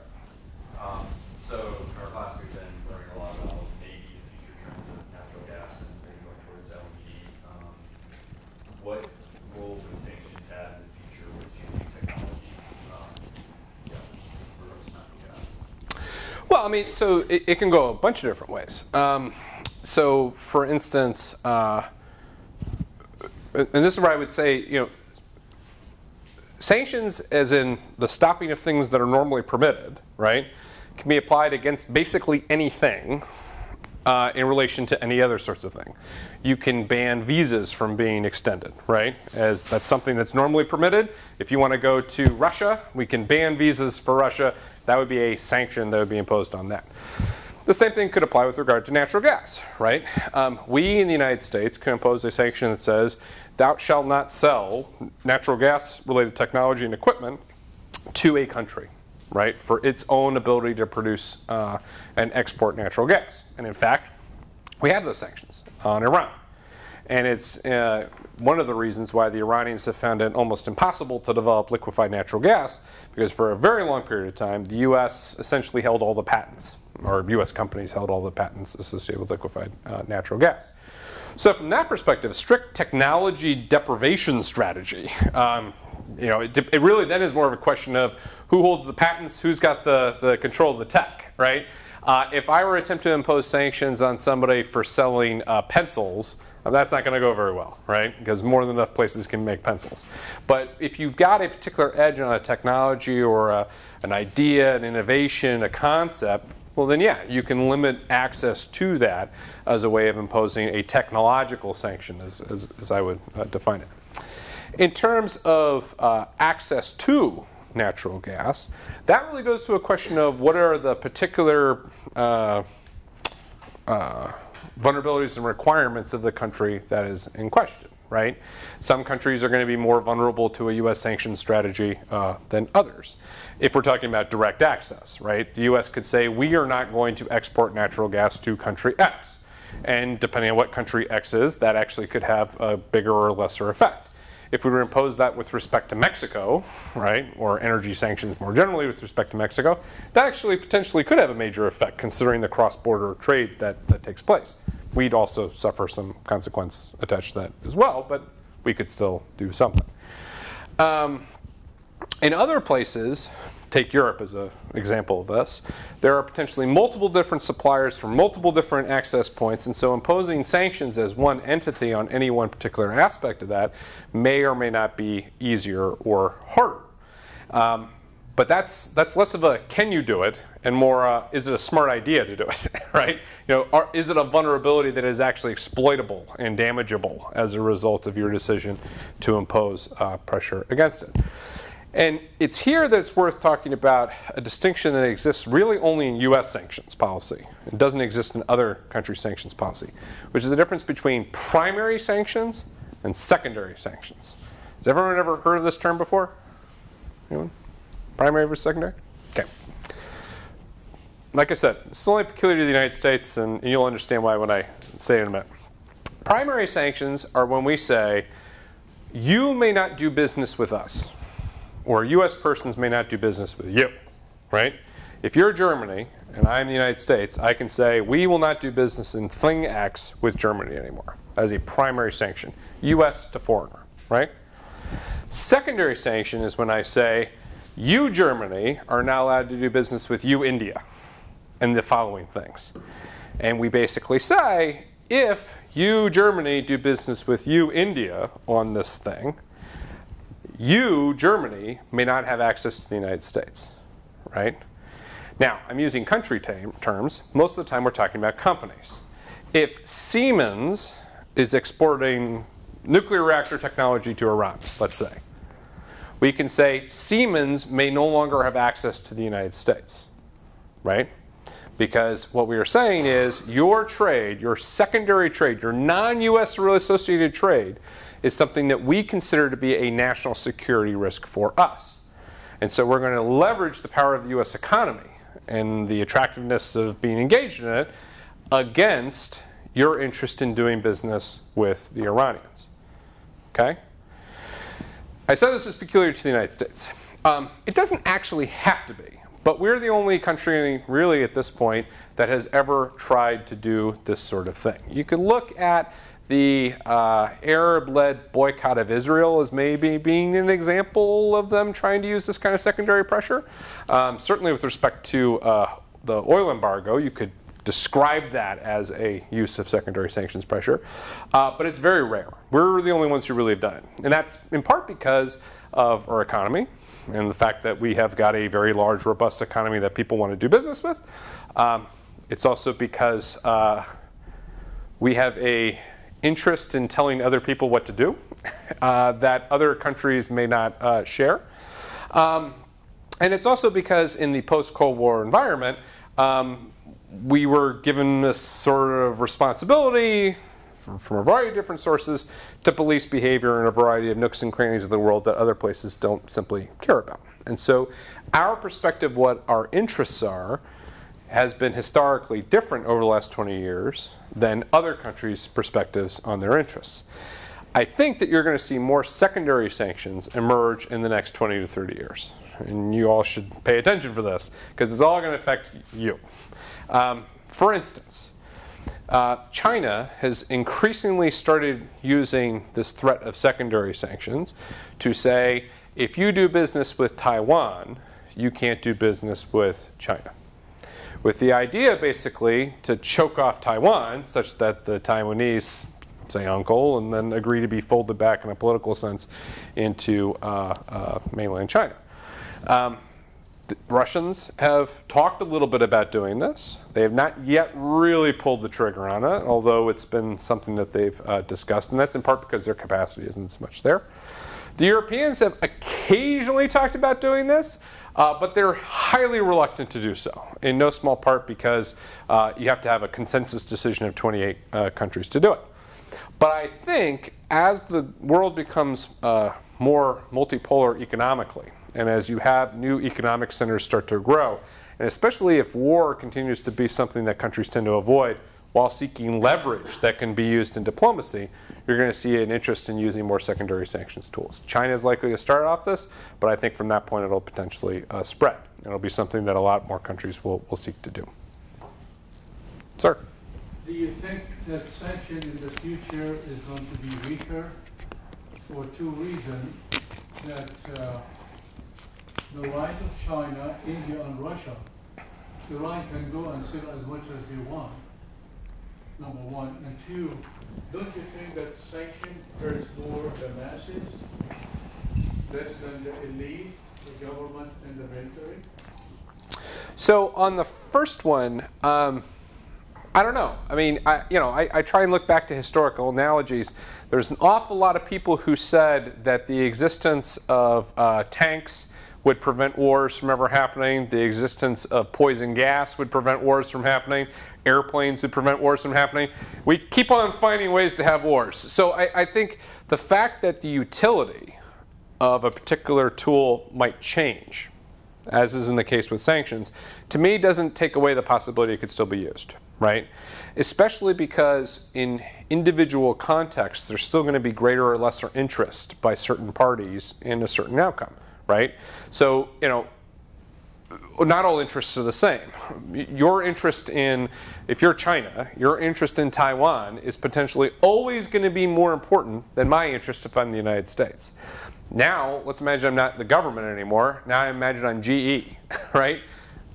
So in our class we've been learning a lot about maybe the future trends of natural gas and maybe going towards LNG. What role would sanctions have in the future with changing technology for natural gas? Well, I mean, so it can go a bunch of different ways. So for instance, and this is where I would say, you know, sanctions, as in the stopping of things that are normally permitted, right, can be applied against basically anything in relation to any other sorts of thing. You can ban visas from being extended, right, as that's something that's normally permitted. If you want to go to Russia, we can ban visas for Russia. That would be a sanction that would be imposed on that. The same thing could apply with regard to natural gas, right? We in the United States can impose a sanction that says, thou shalt not sell natural gas related technology and equipment to a country, right, for its own ability to produce and export natural gas. And in fact, we have those sanctions on Iran. And it's one of the reasons why the Iranians have found it almost impossible to develop liquefied natural gas, because for a very long period of time, the US essentially held all the patents, or US companies held all the patents associated with liquefied natural gas. So from that perspective, strict technology deprivation strategy, you know, it really then is more of a question of who holds the patents, who's got the control of the tech, right? If I were to attempt to impose sanctions on somebody for selling pencils, that's not going to go very well, right? Because more than enough places can make pencils. But if you've got a particular edge on a technology or an idea, an innovation, a concept, well then yeah, you can limit access to that as a way of imposing a technological sanction, as I would define it. In terms of access to natural gas, that really goes to a question of what are the particular vulnerabilities and requirements of the country that is in question, right? Some countries are going to be more vulnerable to a US sanctions strategy than others. If we're talking about direct access, right? The US could say, we are not going to export natural gas to country X. And depending on what country X is, that actually could have a bigger or lesser effect. If we were to impose that with respect to Mexico, right, or energy sanctions more generally with respect to Mexico, that actually potentially could have a major effect considering the cross-border trade that takes place. We'd also suffer some consequence attached to that as well, but we could still do something. In other places, take Europe as an example of this. There are potentially multiple different suppliers from multiple different access points, and so imposing sanctions as one entity on any one particular aspect of that may or may not be easier or harder. But that's less of a can you do it and more is it a smart idea to do it, right? Is it a vulnerability that is actually exploitable and damageable as a result of your decision to impose pressure against it? And it's here that it's worth talking about a distinction that exists really only in US sanctions policy. It doesn't exist in other countries' sanctions policy, which is the difference between primary sanctions and secondary sanctions. Has everyone ever heard of this term before? Anyone? Primary versus secondary? Okay. Like I said, it's only peculiar to the United States, and you'll understand why when I say it in a minute. Primary sanctions are when we say, you may not do business with us, or US persons may not do business with you, right? If you're Germany, and I'm the United States, I can say, we will not do business in thing X with Germany anymore, as a primary sanction, US to foreigner, right? Secondary sanction is when I say, you, Germany, are not allowed to do business with you, India, and the following things. And we basically say, if you, Germany, do business with you, India, on this thing, you, Germany, may not have access to the United States, right? Now, I'm using country terms. Most of the time, we're talking about companies. If Siemens is exporting nuclear reactor technology to Iran, let's say, we can say Siemens may no longer have access to the United States, right? Because what we are saying is your trade, your secondary trade, your non-US associated trade is something that we consider to be a national security risk for us. And so we're going to leverage the power of the US economy and the attractiveness of being engaged in it against your interest in doing business with the Iranians, okay? I said this is peculiar to the United States. It doesn't actually have to be, but we're the only country really at this point that has ever tried to do this sort of thing. You can look at the Arab-led boycott of Israel as maybe being an example of them trying to use this kind of secondary pressure. Certainly with respect to the oil embargo, you could describe that as a use of secondary sanctions pressure, but it's very rare. We're the only ones who really have done it. And that's in part because of our economy and the fact that we have got a very large, robust economy that people want to do business with. It's also because we have an interest in telling other people what to do that other countries may not share. And it's also because in the post-Cold War environment, we were given this sort of responsibility from a variety of different sources to police behavior in a variety of nooks and crannies of the world that other places don't simply care about. And so our perspective, what our interests are, has been historically different over the last 20 years than other countries' perspectives on their interests. I think that you're going to see more secondary sanctions emerge in the next 20 to 30 years. And you all should pay attention for this, because it's all going to affect you. For instance, China has increasingly started using this threat of secondary sanctions to say, if you do business with Taiwan, you can't do business with China. With the idea, basically, to choke off Taiwan such that the Taiwanese say uncle and then agree to be folded back in a political sense into mainland China. The Russians have talked a little bit about doing this. They have not yet really pulled the trigger on it, although it's been something that they've discussed, and that's in part because their capacity isn't so much there. The Europeans have occasionally talked about doing this, but they're highly reluctant to do so, in no small part because you have to have a consensus decision of 28 countries to do it. But I think as the world becomes more multipolar economically, and as you have new economic centers start to grow, and especially if war continues to be something that countries tend to avoid while seeking leverage that can be used in diplomacy, you're going to see an interest in using more secondary sanctions tools. China is likely to start off this, but I think from that point it'll potentially spread. It'll be something that a lot more countries will seek to do. Sir? Do you think that sanctions in the future is going to be weaker for two reasons? That the rise of China, India, and Russia, Iran can go and sell as much as they want, number one. And two, don't you think that sanction hurts more the masses, less than the elite, the government, and the military? So on the first one, I don't know. I mean, I try and look back to historical analogies. There's an awful lot of people who said that the existence of tanks would prevent wars from ever happening. The existence of poison gas would prevent wars from happening. Airplanes would prevent wars from happening. We keep on finding ways to have wars. So I think the fact that the utility of a particular tool might change, as is in the case with sanctions, to me doesn't take away the possibility it could still be used, right? Especially because in individual contexts, there's still going to be greater or lesser interest by certain parties in a certain outcome, right? So, not all interests are the same. Your interest in, if you're China, your interest in Taiwan is potentially always going to be more important than my interest if I'm the United States. Now, let's imagine I'm not the government anymore. Now I imagine I'm GE, right?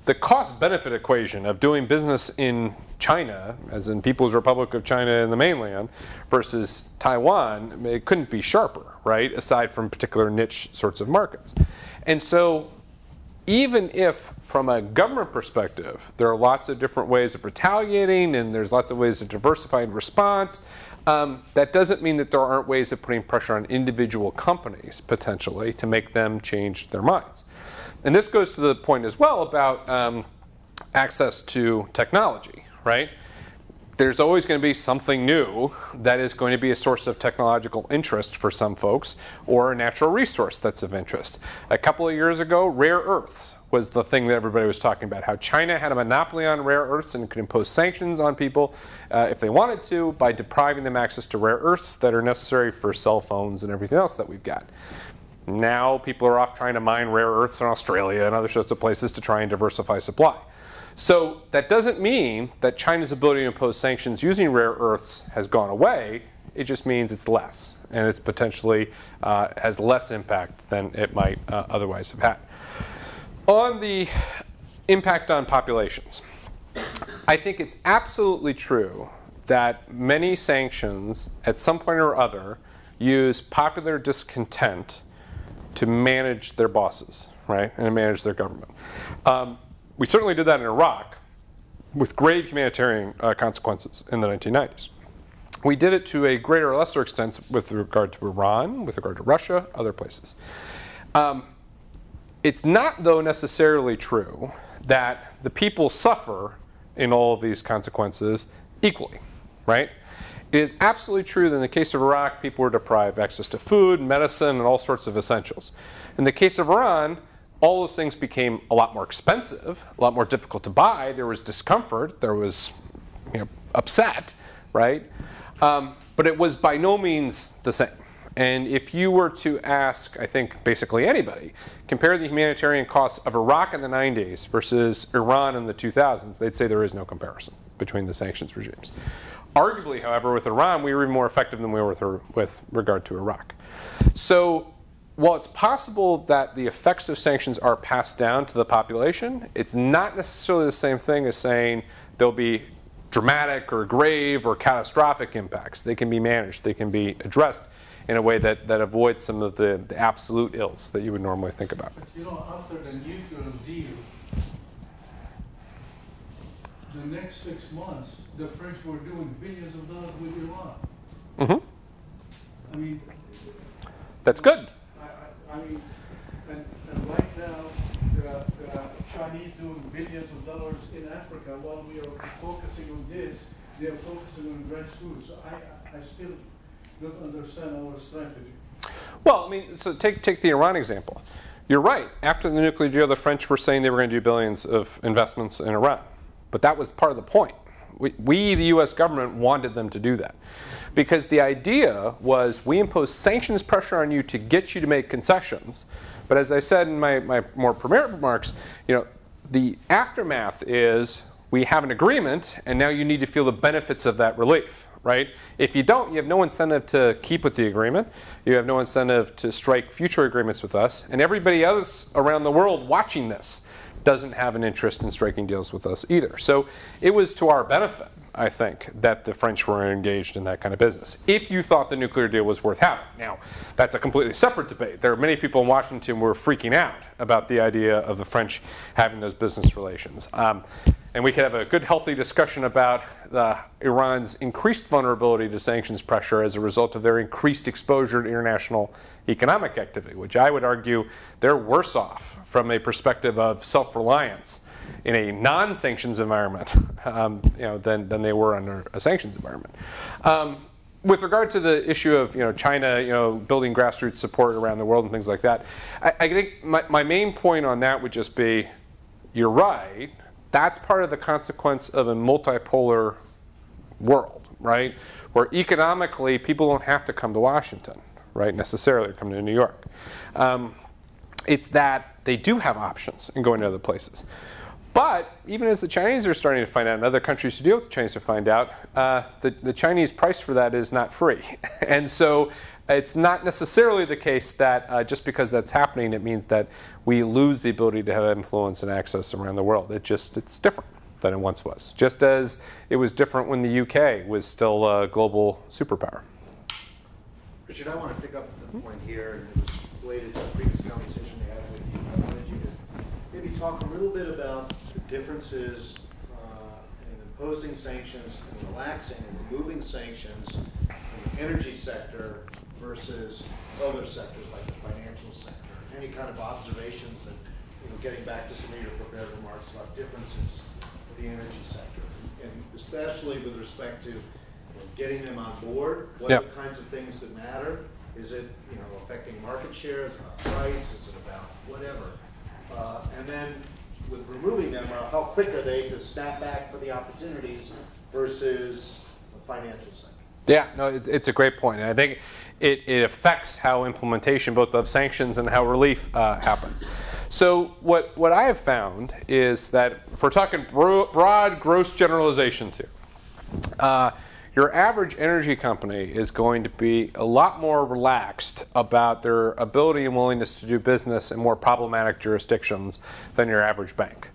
The cost-benefit equation of doing business in China, as in People's Republic of China in the mainland, versus Taiwan, it couldn't be sharper, right? Aside from particular niche sorts of markets. And so, even if, from a government perspective, there are lots of different ways of retaliating and there's lots of ways of diversifying response, that doesn't mean that there aren't ways of putting pressure on individual companies, potentially, to make them change their minds. And this goes to the point as well about access to technology, right? There's always going to be something new that is going to be a source of technological interest for some folks, or a natural resource that's of interest. A couple of years ago, rare earths was the thing that everybody was talking about, how China had a monopoly on rare earths and could impose sanctions on people if they wanted to by depriving them access to rare earths that are necessary for cell phones and everything else that we've got. Now people are off trying to mine rare earths in Australia and other sorts of places to try and diversify supply. So that doesn't mean that China's ability to impose sanctions using rare earths has gone away. It just means it's less, and it's potentially has less impact than it might otherwise have had. On the impact on populations, I think it's absolutely true that many sanctions at some point or other use popular discontent to manage their bosses, right, and to manage their government. We certainly did that in Iraq with grave humanitarian consequences in the 1990s. We did it to a greater or lesser extent with regard to Iran, with regard to Russia, other places. It's not, though, necessarily true that the people suffer in all of these consequences equally, right? It is absolutely true that in the case of Iraq, people were deprived of access to food, medicine, and all sorts of essentials. In the case of Iran, all those things became a lot more expensive, a lot more difficult to buy. There was discomfort. There was upset, right? But it was by no means the same. And if you were to ask, I think, basically anybody, compare the humanitarian costs of Iraq in the 90s versus Iran in the 2000s, they'd say there is no comparison between the sanctions regimes. Arguably, however, with Iran, we were even more effective than we were with regard to Iraq. So while it's possible that the effects of sanctions are passed down to the population, it's not necessarily the same thing as saying there'll be dramatic or grave or catastrophic impacts. They can be managed. They can be addressed in a way that avoids some of the absolute ills that you would normally think about. After the nuclear deal, the next 6 months, the French were doing billions of dollars with Iran. Mm-hmm. I mean, that's good. I mean, and right now, the Chinese doing billions of dollars in Africa while we are focusing on this, they are focusing on grassroots. So I still don't understand our strategy. Well, I mean, so take the Iran example. You're right. After the nuclear deal, the French were saying they were going to do billions of investments in Iran. But that was part of the point. We, the US government, wanted them to do that. Because the idea was we impose sanctions pressure on you to get you to make concessions. But as I said in my more premier remarks, the aftermath is we have an agreement, and now you need to feel the benefits of that relief, right? If you don't, you have no incentive to keep with the agreement. You have no incentive to strike future agreements with us. And everybody else around the world watching this doesn't have an interest in striking deals with us either. So it was to our benefit, I think, that the French were engaged in that kind of business, if you thought the nuclear deal was worth having. Now, that's a completely separate debate. There are many people in Washington who were freaking out about the idea of the French having those business relations. And we could have a good, healthy discussion about Iran's increased vulnerability to sanctions pressure as a result of their increased exposure to international economic activity, which I would argue they're worse off from a perspective of self-reliance in a non-sanctions environment than they were under a sanctions environment. With regard to the issue of China building grassroots support around the world and things like that, I think my main point on that would just be, you're right. That's part of the consequence of a multipolar world, right? Where economically people don't have to come to Washington, right, necessarily, or come to New York. It's that they do have options in going to other places. But even as the Chinese are starting to find out, and other countries who deal with the Chinese to find out, the Chinese price for that is not free. And so it's not necessarily the case that just because that's happening, it means that we lose the ability to have influence and access around the world. It's different than it once was. Just as it was different when the UK was still a global superpower. Richard, I want to pick up the point here, and it was related to the previous conversation we had with you. I wanted you to maybe talk a little bit about the differences in imposing sanctions and relaxing and removing sanctions in the energy sector versus other sectors like the financial sector. Any kind of observations that, getting back to some of your prepared remarks about differences in the energy sector, and especially with respect to getting them on board, what are the kinds of things that matter? Is it affecting market share? Is it about price? Is it about whatever? And then with removing them, how quick are they to snap back for the opportunities versus the financial sector? Yeah, no, it's a great point. And I think it affects how implementation both of sanctions and how relief happens. So what I have found is that if we're talking broad, gross generalizations here, your average energy company is going to be a lot more relaxed about their ability and willingness to do business in more problematic jurisdictions than your average bank.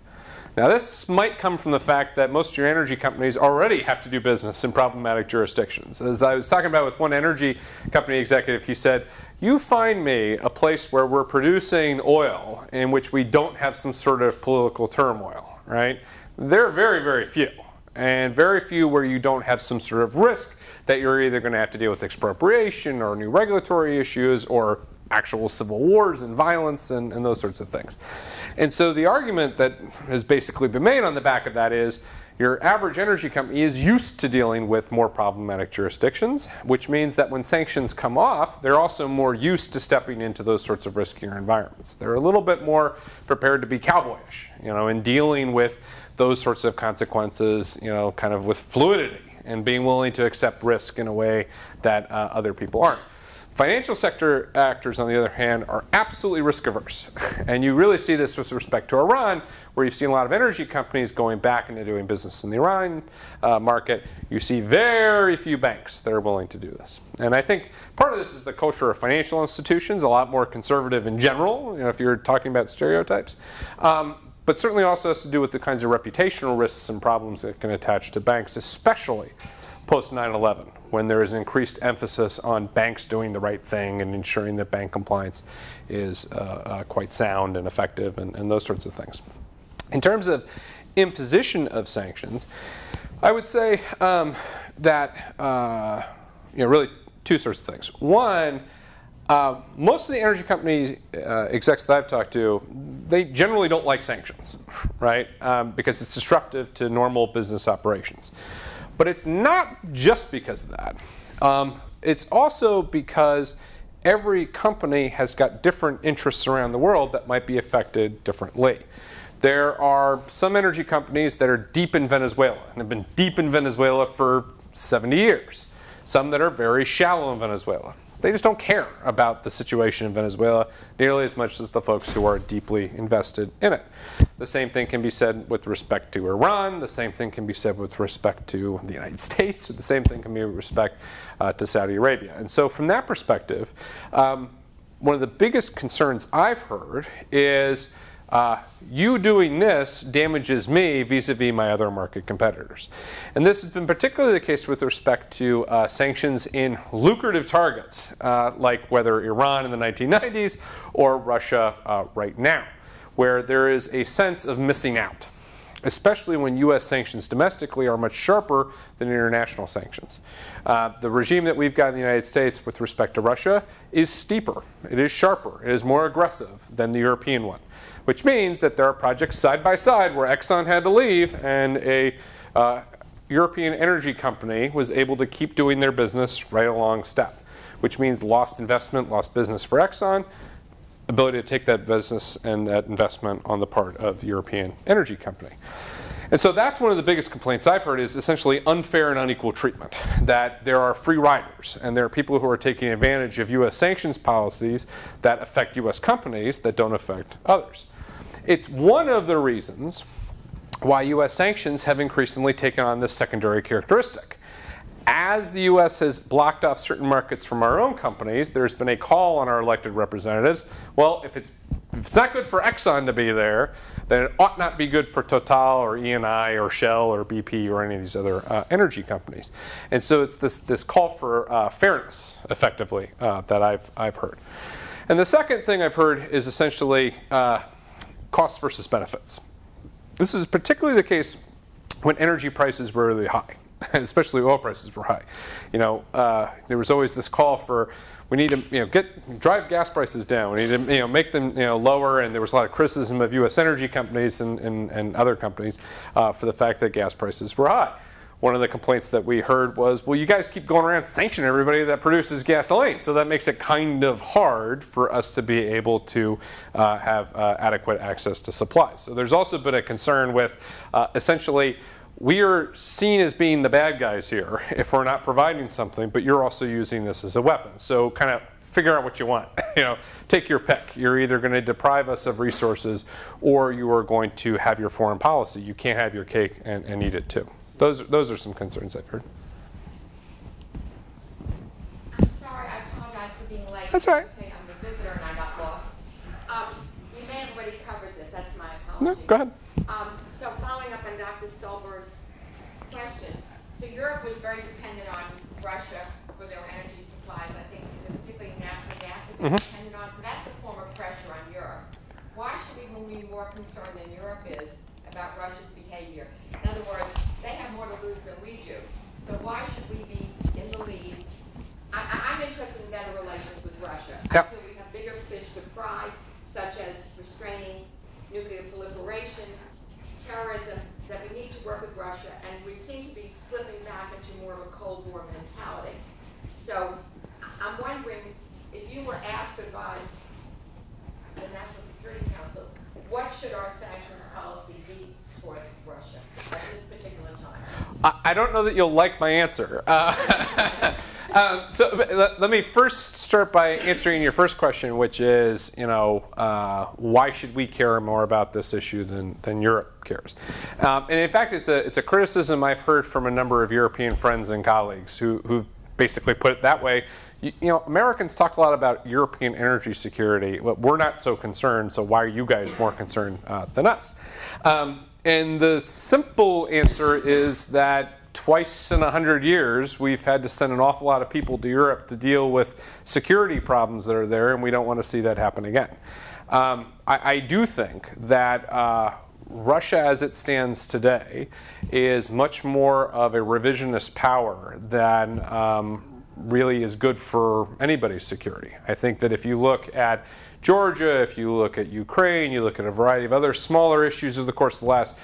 Now, this might come from the fact that most of your energy companies already have to do business in problematic jurisdictions. As I was talking about with one energy company executive, he said, you find me a place where we're producing oil in which we don't have some sort of political turmoil, right? There are very, very few, and very few where you don't have some sort of risk that you're either going to have to deal with expropriation or new regulatory issues or actual civil wars and violence and those sorts of things. And so the argument that has basically been made on the back of that is your average energy company is used to dealing with more problematic jurisdictions, which means that when sanctions come off, they're also more used to stepping into those sorts of riskier environments. They're a little bit more prepared to be cowboyish, in dealing with those sorts of consequences, kind of with fluidity and being willing to accept risk in a way that other people aren't. Financial sector actors, on the other hand, are absolutely risk averse. And you really see this with respect to Iran, where you've seen a lot of energy companies going back into doing business in the Iran market. You see very few banks that are willing to do this. And I think part of this is the culture of financial institutions, a lot more conservative in general, if you're talking about stereotypes. But certainly also has to do with the kinds of reputational risks and problems that can attach to banks, especially post 9/11, when there is an increased emphasis on banks doing the right thing and ensuring that bank compliance is quite sound and effective and those sorts of things. In terms of imposition of sanctions, I would say that really two sorts of things. One, most of the energy company execs that I've talked to, they generally don't like sanctions, right? Because it's disruptive to normal business operations. But it's not just because of that. It's also because every company has got different interests around the world that might be affected differently. There are some energy companies that are deep in Venezuela and have been deep in Venezuela for 70 years. Some that are very shallow in Venezuela. They just don't care about the situation in Venezuela nearly as much as the folks who are deeply invested in it. The same thing can be said with respect to Iran. The same thing can be said with respect to the United States. The same thing can be with respect to Saudi Arabia. And so from that perspective, one of the biggest concerns I've heard is you doing this damages me vis-a-vis my other market competitors. And this has been particularly the case with respect to sanctions in lucrative targets, like whether Iran in the 1990s or Russia right now, where there is a sense of missing out, especially when U.S. sanctions domestically are much sharper than international sanctions. The regime that we've got in the United States with respect to Russia is steeper. It is sharper. It is more aggressive than the European one, which means that there are projects side by side where Exxon had to leave and a European energy company was able to keep doing their business right along step, which means lost investment, lost business for Exxon, ability to take that business and that investment on the part of the European energy company. And so that's one of the biggest complaints I've heard is essentially unfair and unequal treatment, that there are free riders and there are people who are taking advantage of U.S. sanctions policies that affect U.S. companies that don't affect others. It's one of the reasons why U.S. sanctions have increasingly taken on this secondary characteristic. As the U.S. has blocked off certain markets from our own companies, there's been a call on our elected representatives, well, if it's not good for Exxon to be there, then it ought not be good for Total or Eni or Shell or BP or any of these other energy companies. And so it's this call for fairness, effectively, that I've heard. And the second thing I've heard is essentially costs versus benefits. This is particularly the case when energy prices were really high. Especially oil prices were high. You know, there was always this call for we need to drive gas prices down. We need to make them lower. And there was a lot of criticism of U.S. energy companies and other companies for the fact that gas prices were high. One of the complaints that we heard was, well, you guys keep going around sanctioning everybody that produces gasoline, so that makes it kind of hard for us to be able to have adequate access to supplies. So there's also been a concern with essentially we are seen as being the bad guys here if we're not providing something, but you're also using this as a weapon. So kind of figure out what you want. Take your pick. You're either going to deprive us of resources or you are going to have your foreign policy. You can't have your cake and eat it too. Those are some concerns I've heard. I'm sorry, I apologize for being late. That's all right. Okay, I'm a visitor and I got lost. You may have already covered this. That's my No, apology. go ahead. So following up on Dr. Stolberg's question, so Europe was very dependent on Russia for their energy supplies. I think particularly natural gas that they're dependent on. So that's a form of pressure on Europe. Why should we be more concerned than Europe is about Russia's behavior? In other words, they have more to lose than we do. So why should we be in the lead? I'm interested in better relations with Russia. Yep. I feel we have bigger fish to fry, such as restraining nuclear proliferation, terrorism, that we need to work with Russia, and we seem to be slipping back into more of a Cold War mentality. So I'm wondering, if you were asked to advise the National Security Council, what should our sanctions policy be toward Russia at this particular time? I don't know that you'll like my answer. So let me first start by answering your first question, which is, why should we care more about this issue than Europe cares? And in fact, it's a criticism I've heard from a number of European friends and colleagues who basically put it that way. Americans talk a lot about European energy security, but we're not so concerned, so why are you guys more concerned than us? And the simple answer is that twice in 100 years, we've had to send an awful lot of people to Europe to deal with security problems that are there, and we don't want to see that happen again. I do think that Russia, as it stands today, is much more of a revisionist power than really is good for anybody's security. I think that if you look at Georgia, if you look at Ukraine, you look at a variety of other smaller issues over the course of the last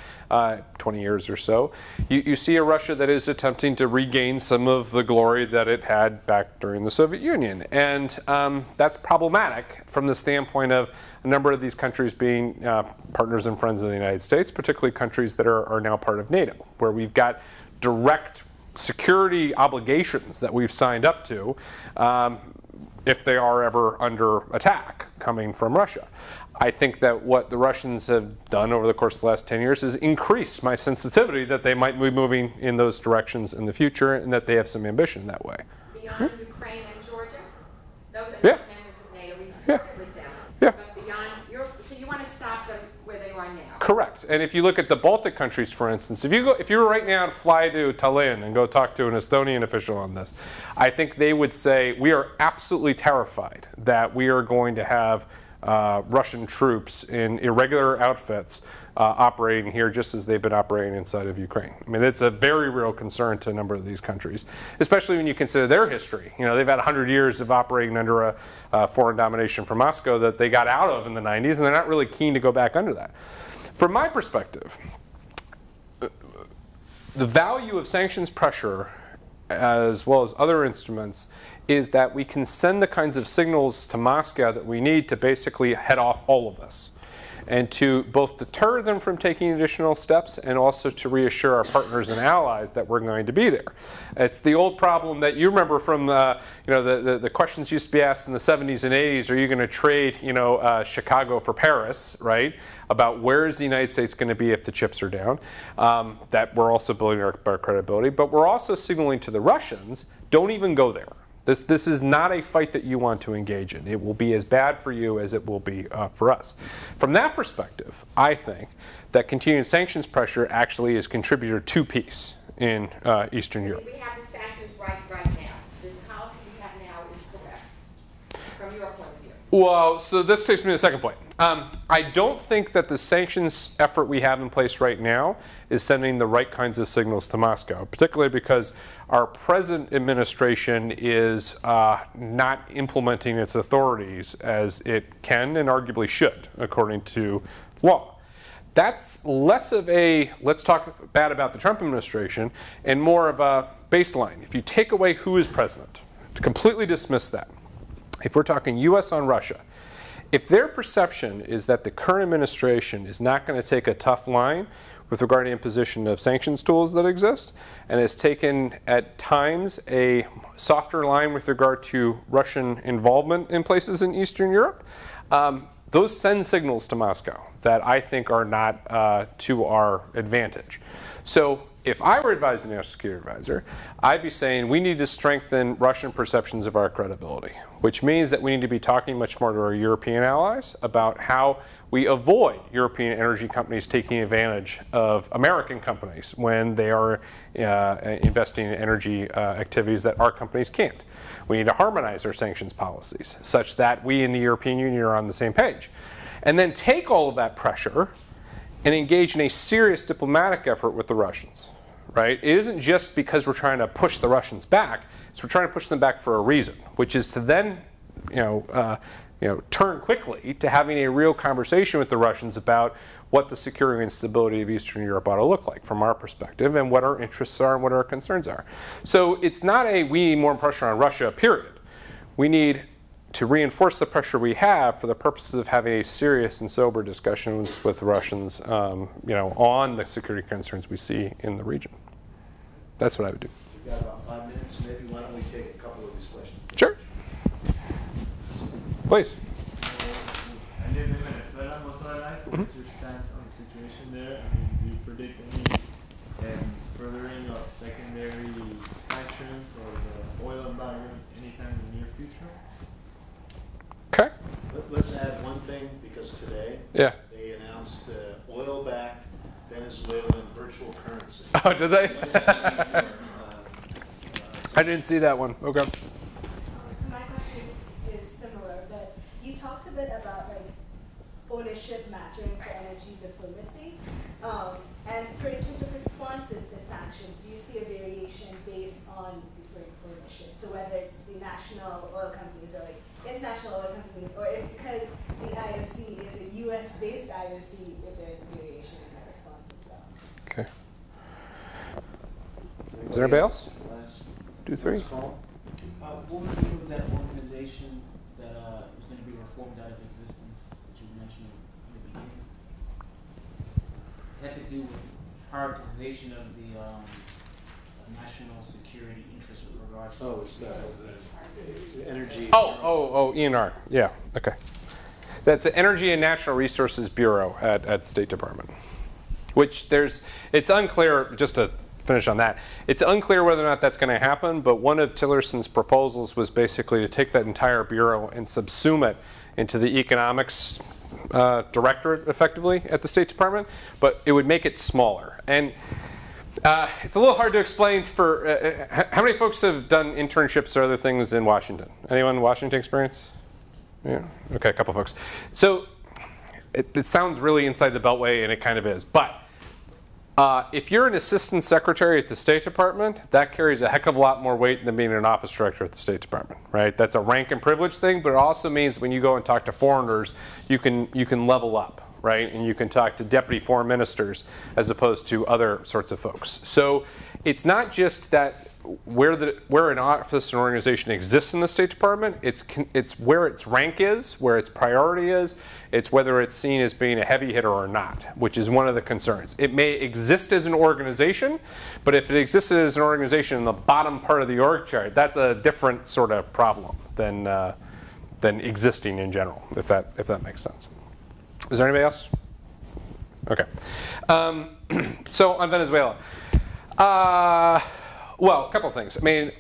20 years or so, you see a Russia that is attempting to regain some of the glory that it had back during the Soviet Union. And that's problematic from the standpoint of a number of these countries being partners and friends of the United States, particularly countries that are now part of NATO, where we've got direct security obligations that we've signed up to if they are ever under attack coming from Russia. I think that what the Russians have done over the course of the last 10 years is increase my sensitivity that they might be moving in those directions in the future and that they have some ambition that way. Beyond Ukraine and Georgia? Those are Yeah. not members of NATO. We flirted with them. Yeah. But beyond, so you want to stop them where they are now? Correct. And if you look at the Baltic countries, for instance, if you were right now to fly to Tallinn and go talk to an Estonian official on this, I think they would say, we are absolutely terrified that we are going to have Russian troops in irregular outfits operating here just as they've been operating inside of Ukraine. I mean, it's a very real concern to a number of these countries, especially when you consider their history. You know, they've had 100 years of operating under a foreign domination from Moscow that they got out of in the 90s, and they're not really keen to go back under that. From my perspective, the value of sanctions pressure, as well as other instruments, is that we can send the kinds of signals to Moscow that we need to basically head off all of this, and to both deter them from taking additional steps and also to reassure our partners and allies that we're going to be there. It's the old problem that you remember from the questions used to be asked in the 70s and 80s, are you going to trade Chicago for Paris, right? About where is the United States going to be if the chips are down. That we're also building our credibility, but we're also signaling to the Russians, don't even go there. This is not a fight that you want to engage in. It will be as bad for you as it will be for us. From that perspective, I think that continued sanctions pressure actually is contributor to peace in Eastern Europe. We have the sanctions right now. The policy we have now is correct, from your point of view. Well, so this takes me to the second point. I don't think that the sanctions effort we have in place right now is sending the right kinds of signals to Moscow, particularly because our present administration is not implementing its authorities as it can and arguably should, according to law. That's less of a let's talk bad about the Trump administration and more of a baseline. If you take away who is president, to completely dismiss that, if we're talking US on Russia, if their perception is that the current administration is not going to take a tough line with regard to imposition of sanctions tools that exist, and has taken at times a softer line with regard to Russian involvement in places in Eastern Europe, those send signals to Moscow that I think are not to our advantage. So if I were advising the National Security Advisor, I'd be saying we need to strengthen Russian perceptions of our credibility, which means that we need to be talking much more to our European allies about how we avoid European energy companies taking advantage of American companies when they are investing in energy activities that our companies can't. We need to harmonize our sanctions policies such that we in the European Union are on the same page. And then take all of that pressure and engage in a serious diplomatic effort with the Russians. Right? It isn't just because we're trying to push the Russians back, it's we're trying to push them back for a reason, which is to then turn quickly to having a real conversation with the Russians about what the security and stability of Eastern Europe ought to look like from our perspective and what our interests are and what our concerns are. So it's not a we need more pressure on Russia, period. We need to reinforce the pressure we have for the purposes of having a serious and sober discussions with the Russians on the security concerns we see in the region. That's what I would do. We've got about 5 minutes, maybe why don't we take a couple of these questions? Sure. Please. I live in Venezuela most of my life. What's your stance on the situation there? I mean, do you predict any furthering of secondary sanctions or the oil embargo anytime in the near future? Okay. Let's add one thing, because today they announced oil-backed Venezuelan virtual currency. Oh, did they? I didn't see that one. Okay. So my question is similar, but you talked a bit about like ownership mattering for energy diplomacy, and for in terms of responses to sanctions, do you see a variation based on different ownership? So whether it's the national oil companies or like international oil companies, or if because the IOC is a U.S.-based IOC, if there's a variation in that response as well. Okay. Is there anybody else? Last 2, 3. call. What was the name of that organization that was going to be reformed out of existence that you mentioned in the beginning? It had to do with prioritization of the national security interest with regards to... Oh, it's the energy. Oh, ENR. Yeah. Okay. That's the Energy and Natural Resources Bureau at the State Department. Which it's unclear, just to finish on that, it's unclear whether or not that's going to happen, but one of Tillerson's proposals was basically to take that entire bureau and subsume it into the economics directorate, effectively, at the State Department, but it would make it smaller. And it's a little hard to explain for, how many folks have done internships or other things in Washington? Anyone Washington experience? Yeah, okay, a couple folks. So it sounds really inside the Beltway, and it kind of is, but if you're an assistant secretary at the State Department, that carries a heck of a lot more weight than being an office director at the State Department, right? That's a rank and privilege thing, but it also means when you go and talk to foreigners, you can level up, right? And you can talk to deputy foreign ministers as opposed to other sorts of folks. So it's not just that where an office or organization exists in the State Department, it's where its rank is, where its priority is, it's whether it's seen as being a heavy hitter or not, which is one of the concerns. It may exist as an organization, but if it existed as an organization in the bottom part of the org chart, that's a different sort of problem than existing in general, if that makes sense. Is there anybody else? Okay. So on Venezuela. Well, a couple of things. I mean,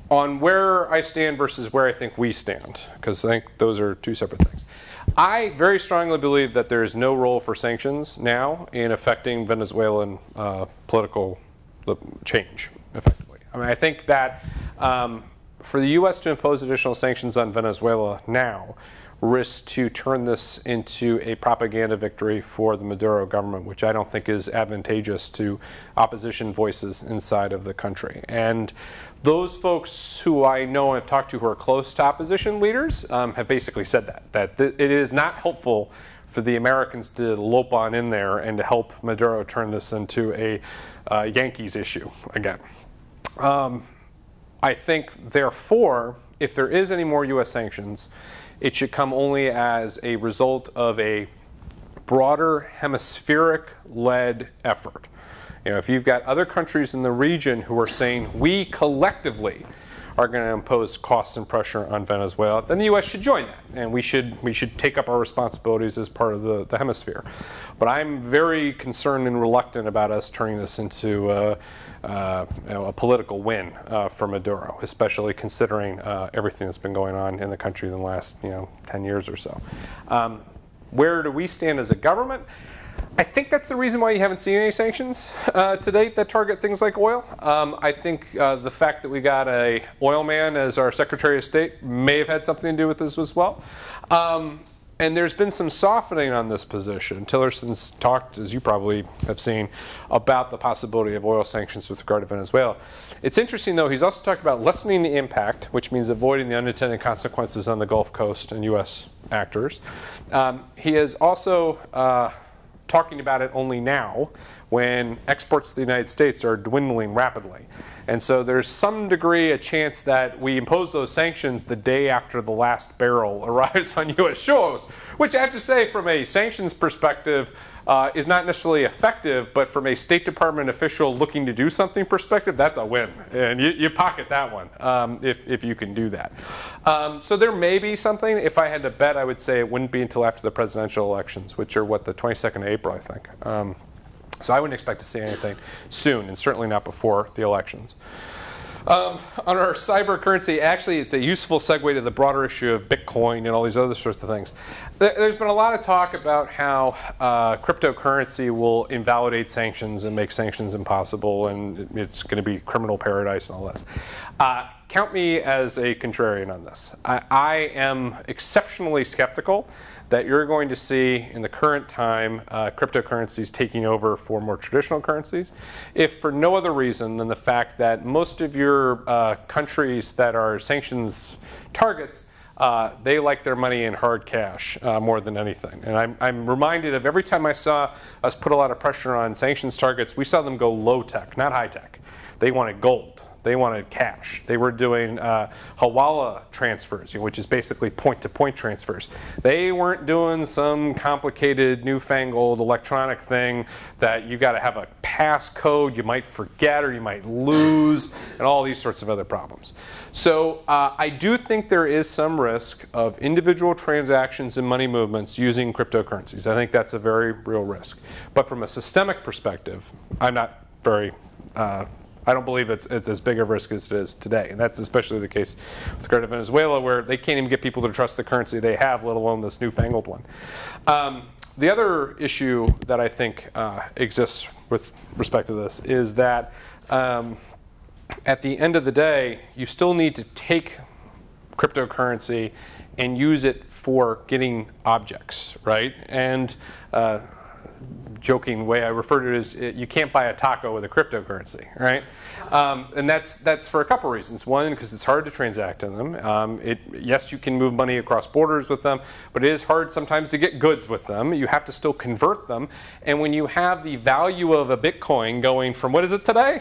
on where I stand versus where I think we stand, because I think those are two separate things. I very strongly believe that there is no role for sanctions now in affecting Venezuelan political change, effectively. I mean, I think that for the U.S. to impose additional sanctions on Venezuela now risks to turn this into a propaganda victory for the Maduro government, which I don't think is advantageous to opposition voices inside of the country. And those folks who I know and have talked to who are close to opposition leaders have basically said that it is not helpful for the Americans to lope on in there and to help Maduro turn this into a Yankees issue again. I think, therefore, if there is any more U.S. sanctions, it should come only as a result of a broader hemispheric-led effort. You know, if you've got other countries in the region who are saying we collectively are going to impose costs and pressure on Venezuela, then the U.S. should join that, and we should take up our responsibilities as part of the hemisphere. But I'm very concerned and reluctant about us turning this into a political win for Maduro, especially considering everything that's been going on in the country in the last 10 years or so. Where do we stand as a government? I think that's the reason why you haven't seen any sanctions to date that target things like oil. I think the fact that we got a oil man as our Secretary of State may have had something to do with this as well. And there's been some softening on this position. Tillerson's talked, as you probably have seen, about the possibility of oil sanctions with regard to Venezuela. It's interesting, though, he's also talked about lessening the impact, which means avoiding the unintended consequences on the Gulf Coast and U.S. actors. He is also talking about it only now when exports to the United States are dwindling rapidly. And so there's some degree a chance that we impose those sanctions the day after the last barrel arrives on U.S. shores, which I have to say from a sanctions perspective is not necessarily effective, but from a State Department official looking to do something perspective, that's a win. And you pocket that one if you can do that. So there may be something. If I had to bet, I would say it wouldn't be until after the presidential elections, which are, what, the 22nd of April, I think. So I wouldn't expect to see anything soon, and certainly not before the elections. On our cyber currency, actually, it's a useful segue to the broader issue of Bitcoin and all these other sorts of things. There's been a lot of talk about how cryptocurrency will invalidate sanctions and make sanctions impossible, and it's going to be criminal paradise and all this. Count me as a contrarian on this. I am exceptionally skeptical that you're going to see in the current time cryptocurrencies taking over for more traditional currencies, if for no other reason than the fact that most of your countries that are sanctions targets, they like their money in hard cash more than anything. And I'm reminded of every time I saw us put a lot of pressure on sanctions targets, we saw them go low tech, not high tech. They wanted gold. They wanted cash. They were doing hawala transfers, which is basically point-to-point transfers. They weren't doing some complicated, newfangled electronic thing that you got to have a passcode, you might forget or you might lose, and all these sorts of other problems. So I do think there is some risk of individual transactions and money movements using cryptocurrencies. I think that's a very real risk. But from a systemic perspective, I'm not very, I don't believe it's as big of a risk as it is today. And that's especially the case with regard to Venezuela, where they can't even get people to trust the currency they have, let alone this newfangled one. The other issue that I think exists with respect to this is that at the end of the day, you still need to take cryptocurrency and use it for getting objects, right? And joking way I refer to it as you can't buy a taco with a cryptocurrency, right? And that's for a couple reasons. One, because it's hard to transact in them. Yes, you can move money across borders with them, but it is hard sometimes to get goods with them. You have to still convert them. And when you have the value of a Bitcoin going from, what is it today?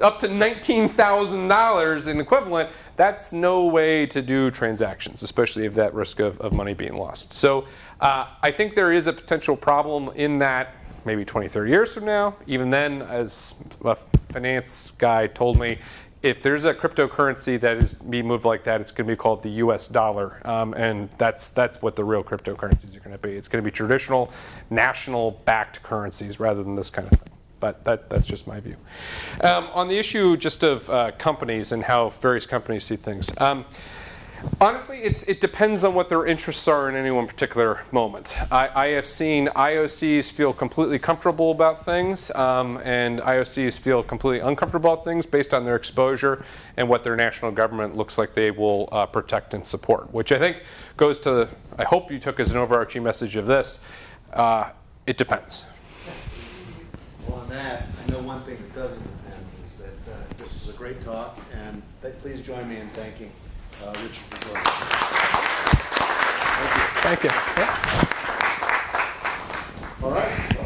Up to $19,000 in equivalent, that's no way to do transactions, especially if that risk of money being lost. So I think there is a potential problem in that maybe 20, 30 years from now. Even then, as a finance guy told me, if there's a cryptocurrency that is being moved like that, it's going to be called the US dollar. And that's what the real cryptocurrencies are going to be. It's going to be traditional, national-backed currencies rather than this kind of thing. But that's just my view. On the issue just of companies and how various companies see things. Honestly, it depends on what their interests are in any one particular moment. I have seen IOCs feel completely comfortable about things, and IOCs feel completely uncomfortable about things based on their exposure and what their national government looks like they will protect and support, which I think goes to, I hope you took as an overarching message of this, it depends. Well, on that, I know one thing that doesn't depend is that this was a great talk, and please join me in thanking Richard for joining us. Thank you. Thank you. Yeah. All right.